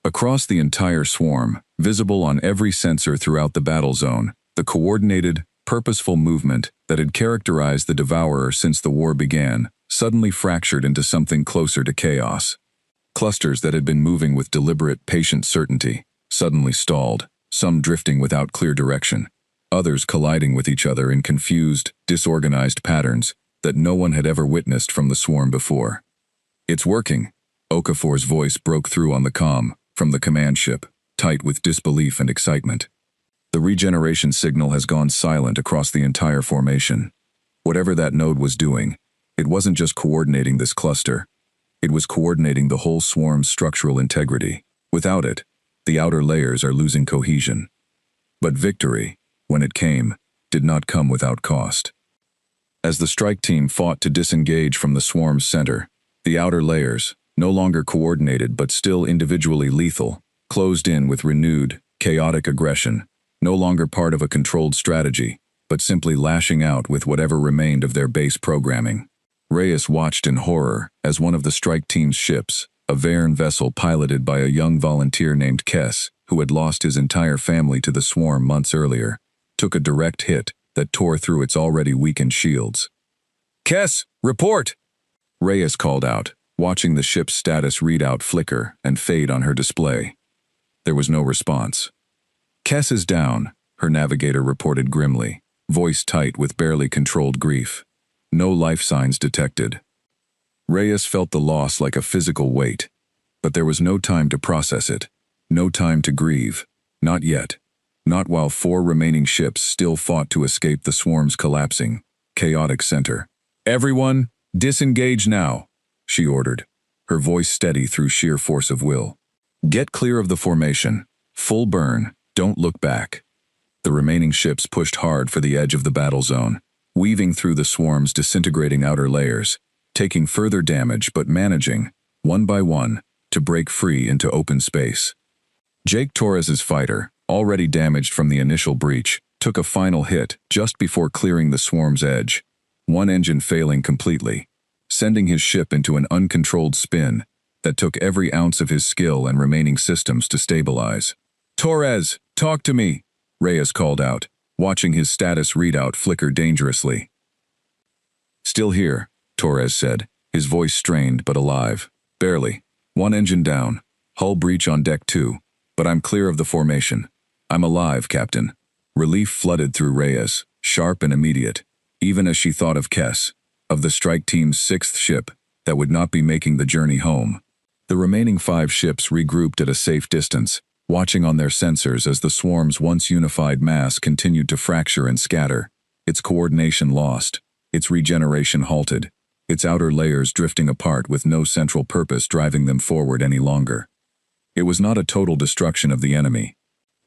Across the entire swarm, visible on every sensor throughout the battle zone, the coordinated, purposeful movement that had characterized the Devourer since the war began suddenly fractured into something closer to chaos. Clusters that had been moving with deliberate, patient certainty suddenly stalled, some drifting without clear direction, others colliding with each other in confused, disorganized patterns that no one had ever witnessed from the swarm before. "It's working," Okafor's voice broke through on the comm from the command ship, tight with disbelief and excitement. "The regeneration signal has gone silent across the entire formation. Whatever that node was doing, it wasn't just coordinating this cluster. It was coordinating the whole swarm's structural integrity. Without it, the outer layers are losing cohesion." But victory, when it came, did not come without cost. As the strike team fought to disengage from the swarm's center, the outer layers, no longer coordinated but still individually lethal, closed in with renewed, chaotic aggression, no longer part of a controlled strategy, but simply lashing out with whatever remained of their base programming. Reyes watched in horror as one of the strike team's ships, a Varen vessel piloted by a young volunteer named Kess, who had lost his entire family to the swarm months earlier, took a direct hit that tore through its already weakened shields. "Kess, report!" Reyes called out, watching the ship's status readout flicker and fade on her display. There was no response. "Kess is down," her navigator reported grimly, voice tight with barely controlled grief. No life signs detected. Reyes felt the loss like a physical weight, but there was no time to process it, no time to grieve. Not yet. Not while 4 remaining ships still fought to escape the swarm's collapsing, chaotic center. "Everyone, disengage now," she ordered, her voice steady through sheer force of will. "Get clear of the formation. Full burn, don't look back." The remaining ships pushed hard for the edge of the battle zone, weaving through the swarm's disintegrating outer layers, taking further damage but managing, one by one, to break free into open space. Jake Torres's fighter, already damaged from the initial breach, took a final hit just before clearing the swarm's edge, one engine failing completely, sending his ship into an uncontrolled spin that took every ounce of his skill and remaining systems to stabilize. "Torres, talk to me," Reyes called out, watching his status readout flicker dangerously. "Still here," Torres said, his voice strained but alive. "Barely. One engine down. Hull breach on deck 2. But I'm clear of the formation. I'm alive, Captain." Relief flooded through Reyes, sharp and immediate, even as she thought of Kess, of the strike team's 6th ship that would not be making the journey home. The remaining 5 ships regrouped at a safe distance, watching on their sensors as the swarm's once unified mass continued to fracture and scatter, its coordination lost, its regeneration halted, its outer layers drifting apart with no central purpose driving them forward any longer. It was not a total destruction of the enemy.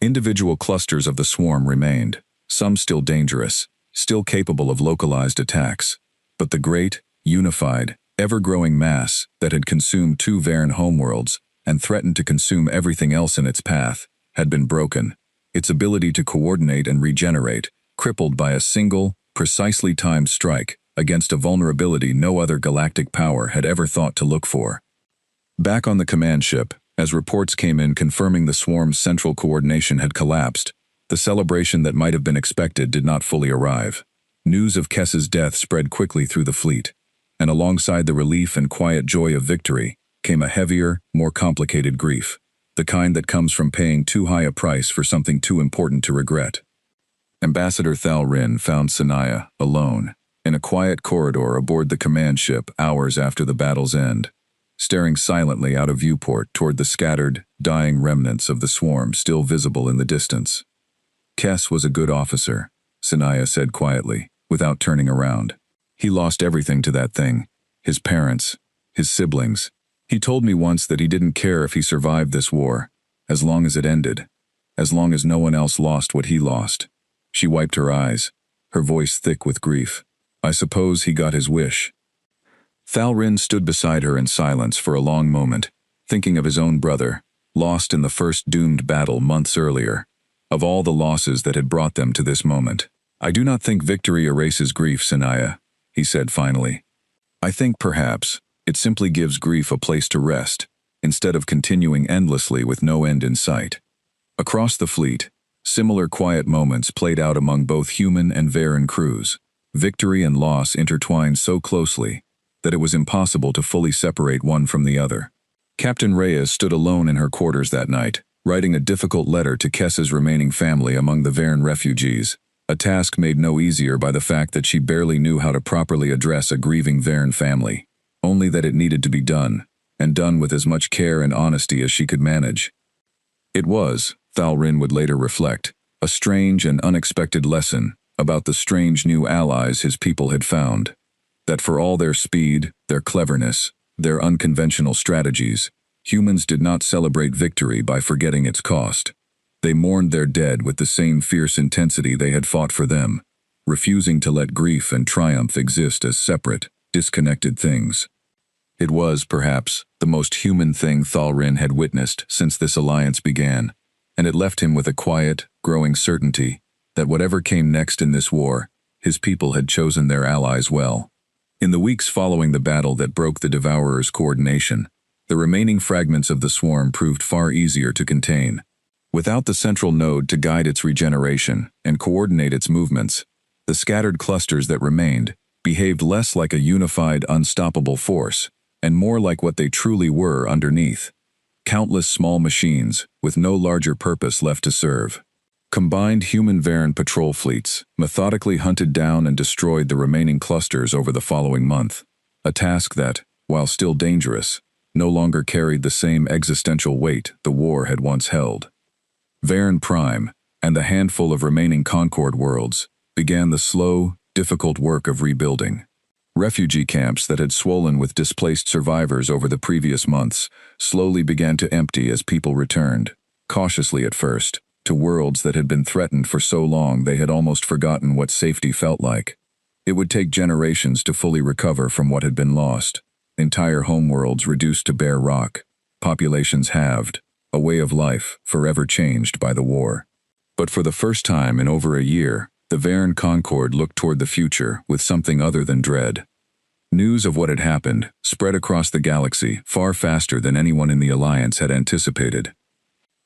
Individual clusters of the swarm remained, some still dangerous, still capable of localized attacks, but the great, unified, ever-growing mass that had consumed 2 Varen homeworlds and threatened to consume everything else in its path had been broken, its ability to coordinate and regenerate, crippled by a single, precisely timed strike against a vulnerability no other galactic power had ever thought to look for. Back on the command ship, as reports came in confirming the swarm's central coordination had collapsed, the celebration that might have been expected did not fully arrive. News of Kess's death spread quickly through the fleet, and alongside the relief and quiet joy of victory came a heavier, more complicated grief, the kind that comes from paying too high a price for something too important to regret. Ambassador Thal Rin found Sanaya, alone, in a quiet corridor aboard the command ship hours after the battle's end, staring silently out of viewport toward the scattered, dying remnants of the swarm still visible in the distance. "Kess was a good officer," Sanaya said quietly, without turning around. "He lost everything to that thing. His parents, his siblings. He told me once that he didn't care if he survived this war, as long as it ended, as long as no one else lost what he lost." She wiped her eyes, her voice thick with grief. "I suppose he got his wish." Thal Rin stood beside her in silence for a long moment, thinking of his own brother, lost in the first doomed battle months earlier, of all the losses that had brought them to this moment. "I do not think victory erases grief, Sanaya," he said finally. "I think, perhaps, it simply gives grief a place to rest, instead of continuing endlessly with no end in sight." Across the fleet, similar quiet moments played out among both human and Varen crews, victory and loss intertwined so closely that it was impossible to fully separate one from the other. Captain Reyes stood alone in her quarters that night, writing a difficult letter to Kess's remaining family among the Varen refugees, a task made no easier by the fact that she barely knew how to properly address a grieving Varen family, only that it needed to be done, and done with as much care and honesty as she could manage. It was, Thal Rin would later reflect, a strange and unexpected lesson about the strange new allies his people had found, that for all their speed, their cleverness, their unconventional strategies, humans did not celebrate victory by forgetting its cost. They mourned their dead with the same fierce intensity they had fought for them, refusing to let grief and triumph exist as separate, disconnected things. It was, perhaps, the most human thing Thal Rin had witnessed since this alliance began, and it left him with a quiet, growing certainty that whatever came next in this war, his people had chosen their allies well. In the weeks following the battle that broke the Devourer's coordination, the remaining fragments of the swarm proved far easier to contain. Without the central node to guide its regeneration and coordinate its movements, the scattered clusters that remained behaved less like a unified, unstoppable force, and more like what they truly were underneath: countless small machines with no larger purpose left to serve. Combined human-Varen patrol fleets methodically hunted down and destroyed the remaining clusters over the following month, a task that, while still dangerous, no longer carried the same existential weight the war had once held. Varen Prime and the handful of remaining Concord worlds began the slow, difficult work of rebuilding. Refugee camps that had swollen with displaced survivors over the previous months slowly began to empty as people returned, cautiously at first, to worlds that had been threatened for so long they had almost forgotten what safety felt like. It would take generations to fully recover from what had been lost. Entire homeworlds reduced to bare rock, populations halved, a way of life forever changed by the war. But for the first time in over a year, the Varen Concord looked toward the future with something other than dread. News of what had happened spread across the galaxy far faster than anyone in the Alliance had anticipated.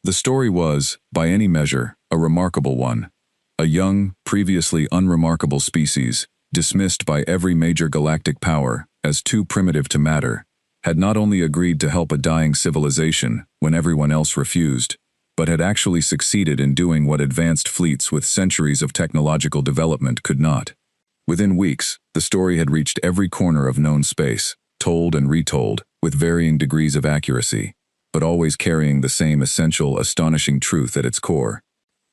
The story was, by any measure, a remarkable one. A young, previously unremarkable species, dismissed by every major galactic power as too primitive to matter, had not only agreed to help a dying civilization when everyone else refused, but had actually succeeded in doing what advanced fleets with centuries of technological development could not. Within weeks, the story had reached every corner of known space, told and retold, with varying degrees of accuracy, but always carrying the same essential, astonishing truth at its core.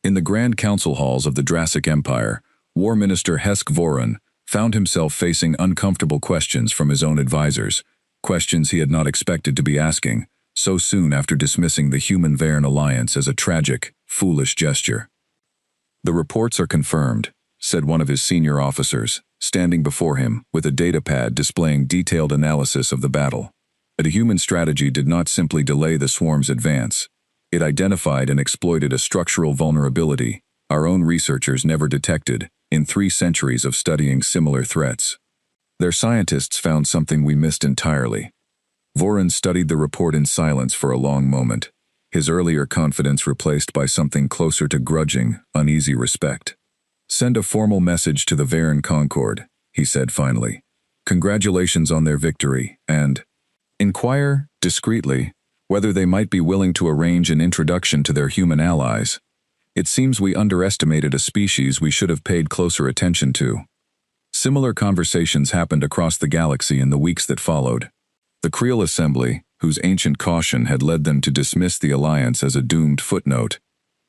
In the Grand Council halls of the Drassic Empire, War Minister Hesk Voran found himself facing uncomfortable questions from his own advisors, questions he had not expected to be asking, so soon after dismissing the human-Varen alliance as a tragic, foolish gesture. "The reports are confirmed," said one of his senior officers, standing before him with a datapad displaying detailed analysis of the battle. A human strategy did not simply delay the swarm's advance. It identified and exploited a structural vulnerability our own researchers never detected in 3 centuries of studying similar threats. Their scientists found something we missed entirely. Voran studied the report in silence for a long moment, his earlier confidence replaced by something closer to grudging, uneasy respect. "Send a formal message to the Varen Concord," he said finally. "Congratulations on their victory, and inquire, discreetly, whether they might be willing to arrange an introduction to their human allies. It seems we underestimated a species we should have paid closer attention to." Similar conversations happened across the galaxy in the weeks that followed. The Creel Assembly, whose ancient caution had led them to dismiss the alliance as a doomed footnote,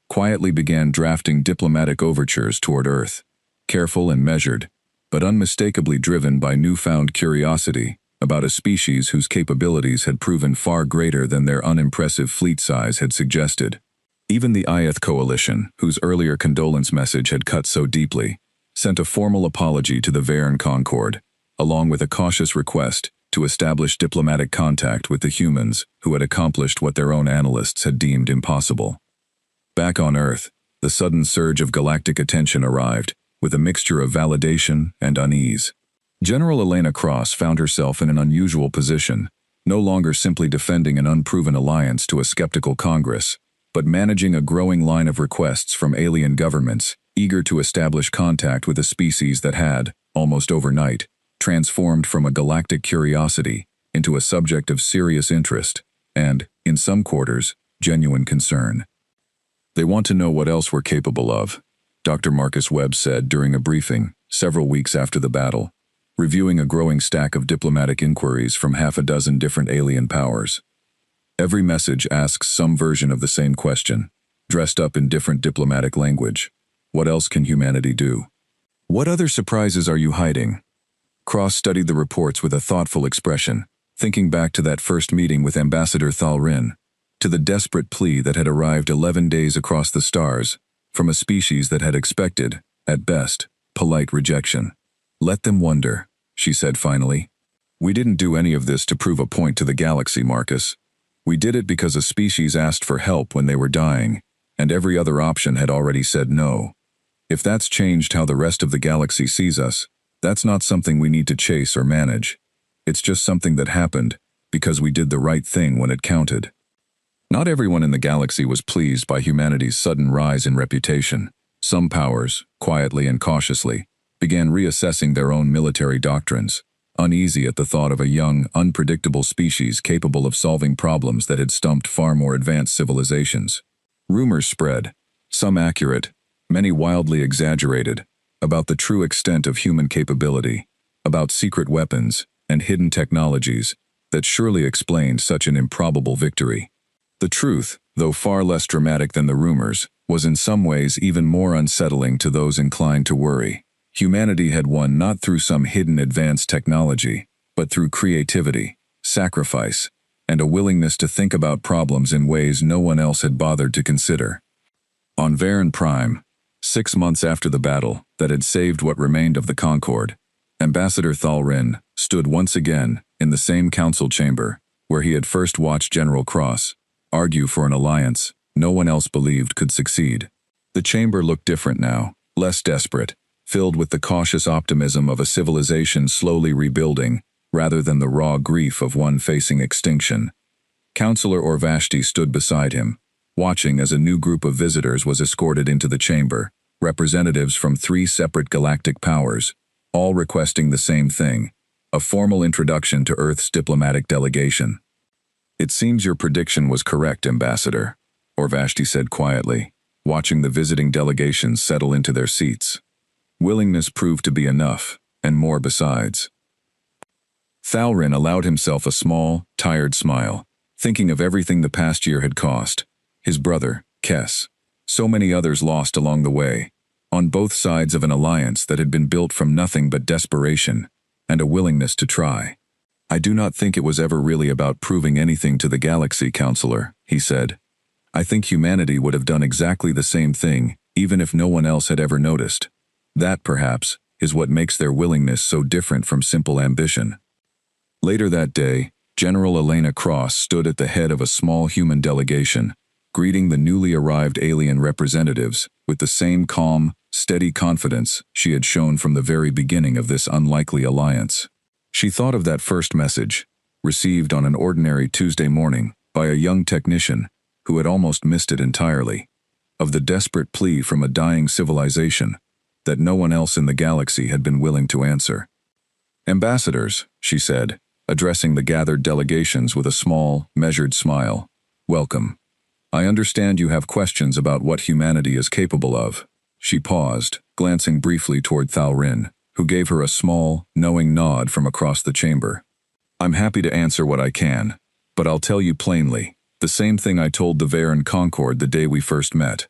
quietly began drafting diplomatic overtures toward Earth, careful and measured, but unmistakably driven by newfound curiosity about a species whose capabilities had proven far greater than their unimpressive fleet size had suggested. Even the Ioth Coalition, whose earlier condolence message had cut so deeply, sent a formal apology to the Varen Concord, along with a cautious request to establish diplomatic contact with the humans who had accomplished what their own analysts had deemed impossible. Back on Earth, the sudden surge of galactic attention arrived, with a mixture of validation and unease. General Elena Cross found herself in an unusual position, no longer simply defending an unproven alliance to a skeptical Congress, but managing a growing line of requests from alien governments eager to establish contact with a species that had, almost overnight, transformed from a galactic curiosity into a subject of serious interest and, in some quarters, genuine concern. "They want to know what else we're capable of," Dr. Marcus Webb said during a briefing several weeks after the battle, reviewing a growing stack of diplomatic inquiries from 6 different alien powers. Every message asks some version of the same question, dressed up in different diplomatic language. What else can humanity do? "What other surprises are you hiding?" Cross studied the reports with a thoughtful expression, thinking back to that first meeting with Ambassador Thalrin, to the desperate plea that had arrived 11 days across the stars, from a species that had expected, at best, polite rejection. "Let them wonder," she said finally. "We didn't do any of this to prove a point to the galaxy, Marcus. We did it because a species asked for help when they were dying, and every other option had already said no. If that's changed how the rest of the galaxy sees us, that's not something we need to chase or manage. It's just something that happened because we did the right thing when it counted." Not everyone in the galaxy was pleased by humanity's sudden rise in reputation. Some powers, quietly and cautiously, began reassessing their own military doctrines, uneasy at the thought of a young, unpredictable species capable of solving problems that had stumped far more advanced civilizations. Rumors spread, some accurate, many wildly exaggerated, about the true extent of human capability, about secret weapons and hidden technologies that surely explained such an improbable victory. The truth, though far less dramatic than the rumors, was in some ways even more unsettling to those inclined to worry. Humanity had won not through some hidden advanced technology, but through creativity, sacrifice, and a willingness to think about problems in ways no one else had bothered to consider. On Varen Prime, 6 months after the battle that had saved what remained of the Concord, Ambassador Thalrin stood once again in the same council chamber where he had first watched General Cross argue for an alliance no one else believed could succeed. The chamber looked different now, less desperate, filled with the cautious optimism of a civilization slowly rebuilding rather than the raw grief of one facing extinction. Counselor Orvashti stood beside him, watching as a new group of visitors was escorted into the chamber, representatives from 3 separate galactic powers, all requesting the same thing, a formal introduction to Earth's diplomatic delegation. "It seems your prediction was correct, Ambassador," Orvashti said quietly, watching the visiting delegations settle into their seats. Willingness proved to be enough, and more besides. Thalrin allowed himself a small, tired smile, thinking of everything the past year had cost. His brother, Kess. So many others lost along the way, on both sides of an alliance that had been built from nothing but desperation and a willingness to try. "I do not think it was ever really about proving anything to the galaxy, Counselor," he said. "I think humanity would have done exactly the same thing, even if no one else had ever noticed. That, perhaps, is what makes their willingness so different from simple ambition." Later that day, General Elena Cross stood at the head of a small human delegation, greeting the newly arrived alien representatives with the same calm, steady confidence she had shown from the very beginning of this unlikely alliance. She thought of that first message, received on an ordinary Tuesday morning by a young technician who had almost missed it entirely, of the desperate plea from a dying civilization that no one else in the galaxy had been willing to answer. "Ambassadors," she said, addressing the gathered delegations with a small, measured smile, "welcome. I understand you have questions about what humanity is capable of." She paused, glancing briefly toward Thalrin, who gave her a small, knowing nod from across the chamber. "I'm happy to answer what I can, but I'll tell you plainly, the same thing I told the Varen Concord the day we first met.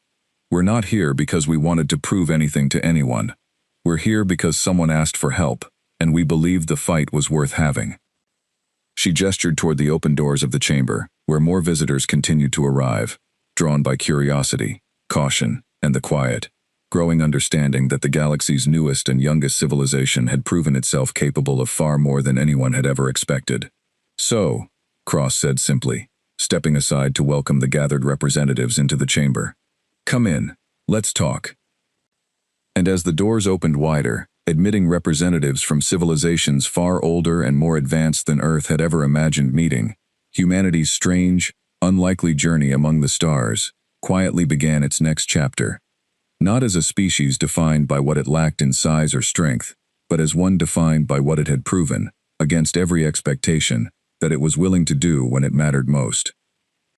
We're not here because we wanted to prove anything to anyone. We're here because someone asked for help, and we believed the fight was worth having." She gestured toward the open doors of the chamber, where more visitors continued to arrive, drawn by curiosity, caution, and the quiet, growing understanding that the galaxy's newest and youngest civilization had proven itself capable of far more than anyone had ever expected. "So," Cross said simply, stepping aside to welcome the gathered representatives into the chamber. "Come in, let's talk." And as the doors opened wider, admitting representatives from civilizations far older and more advanced than Earth had ever imagined meeting, humanity's strange, unlikely journey among the stars quietly began its next chapter. Not as a species defined by what it lacked in size or strength, but as one defined by what it had proven, against every expectation, that it was willing to do when it mattered most.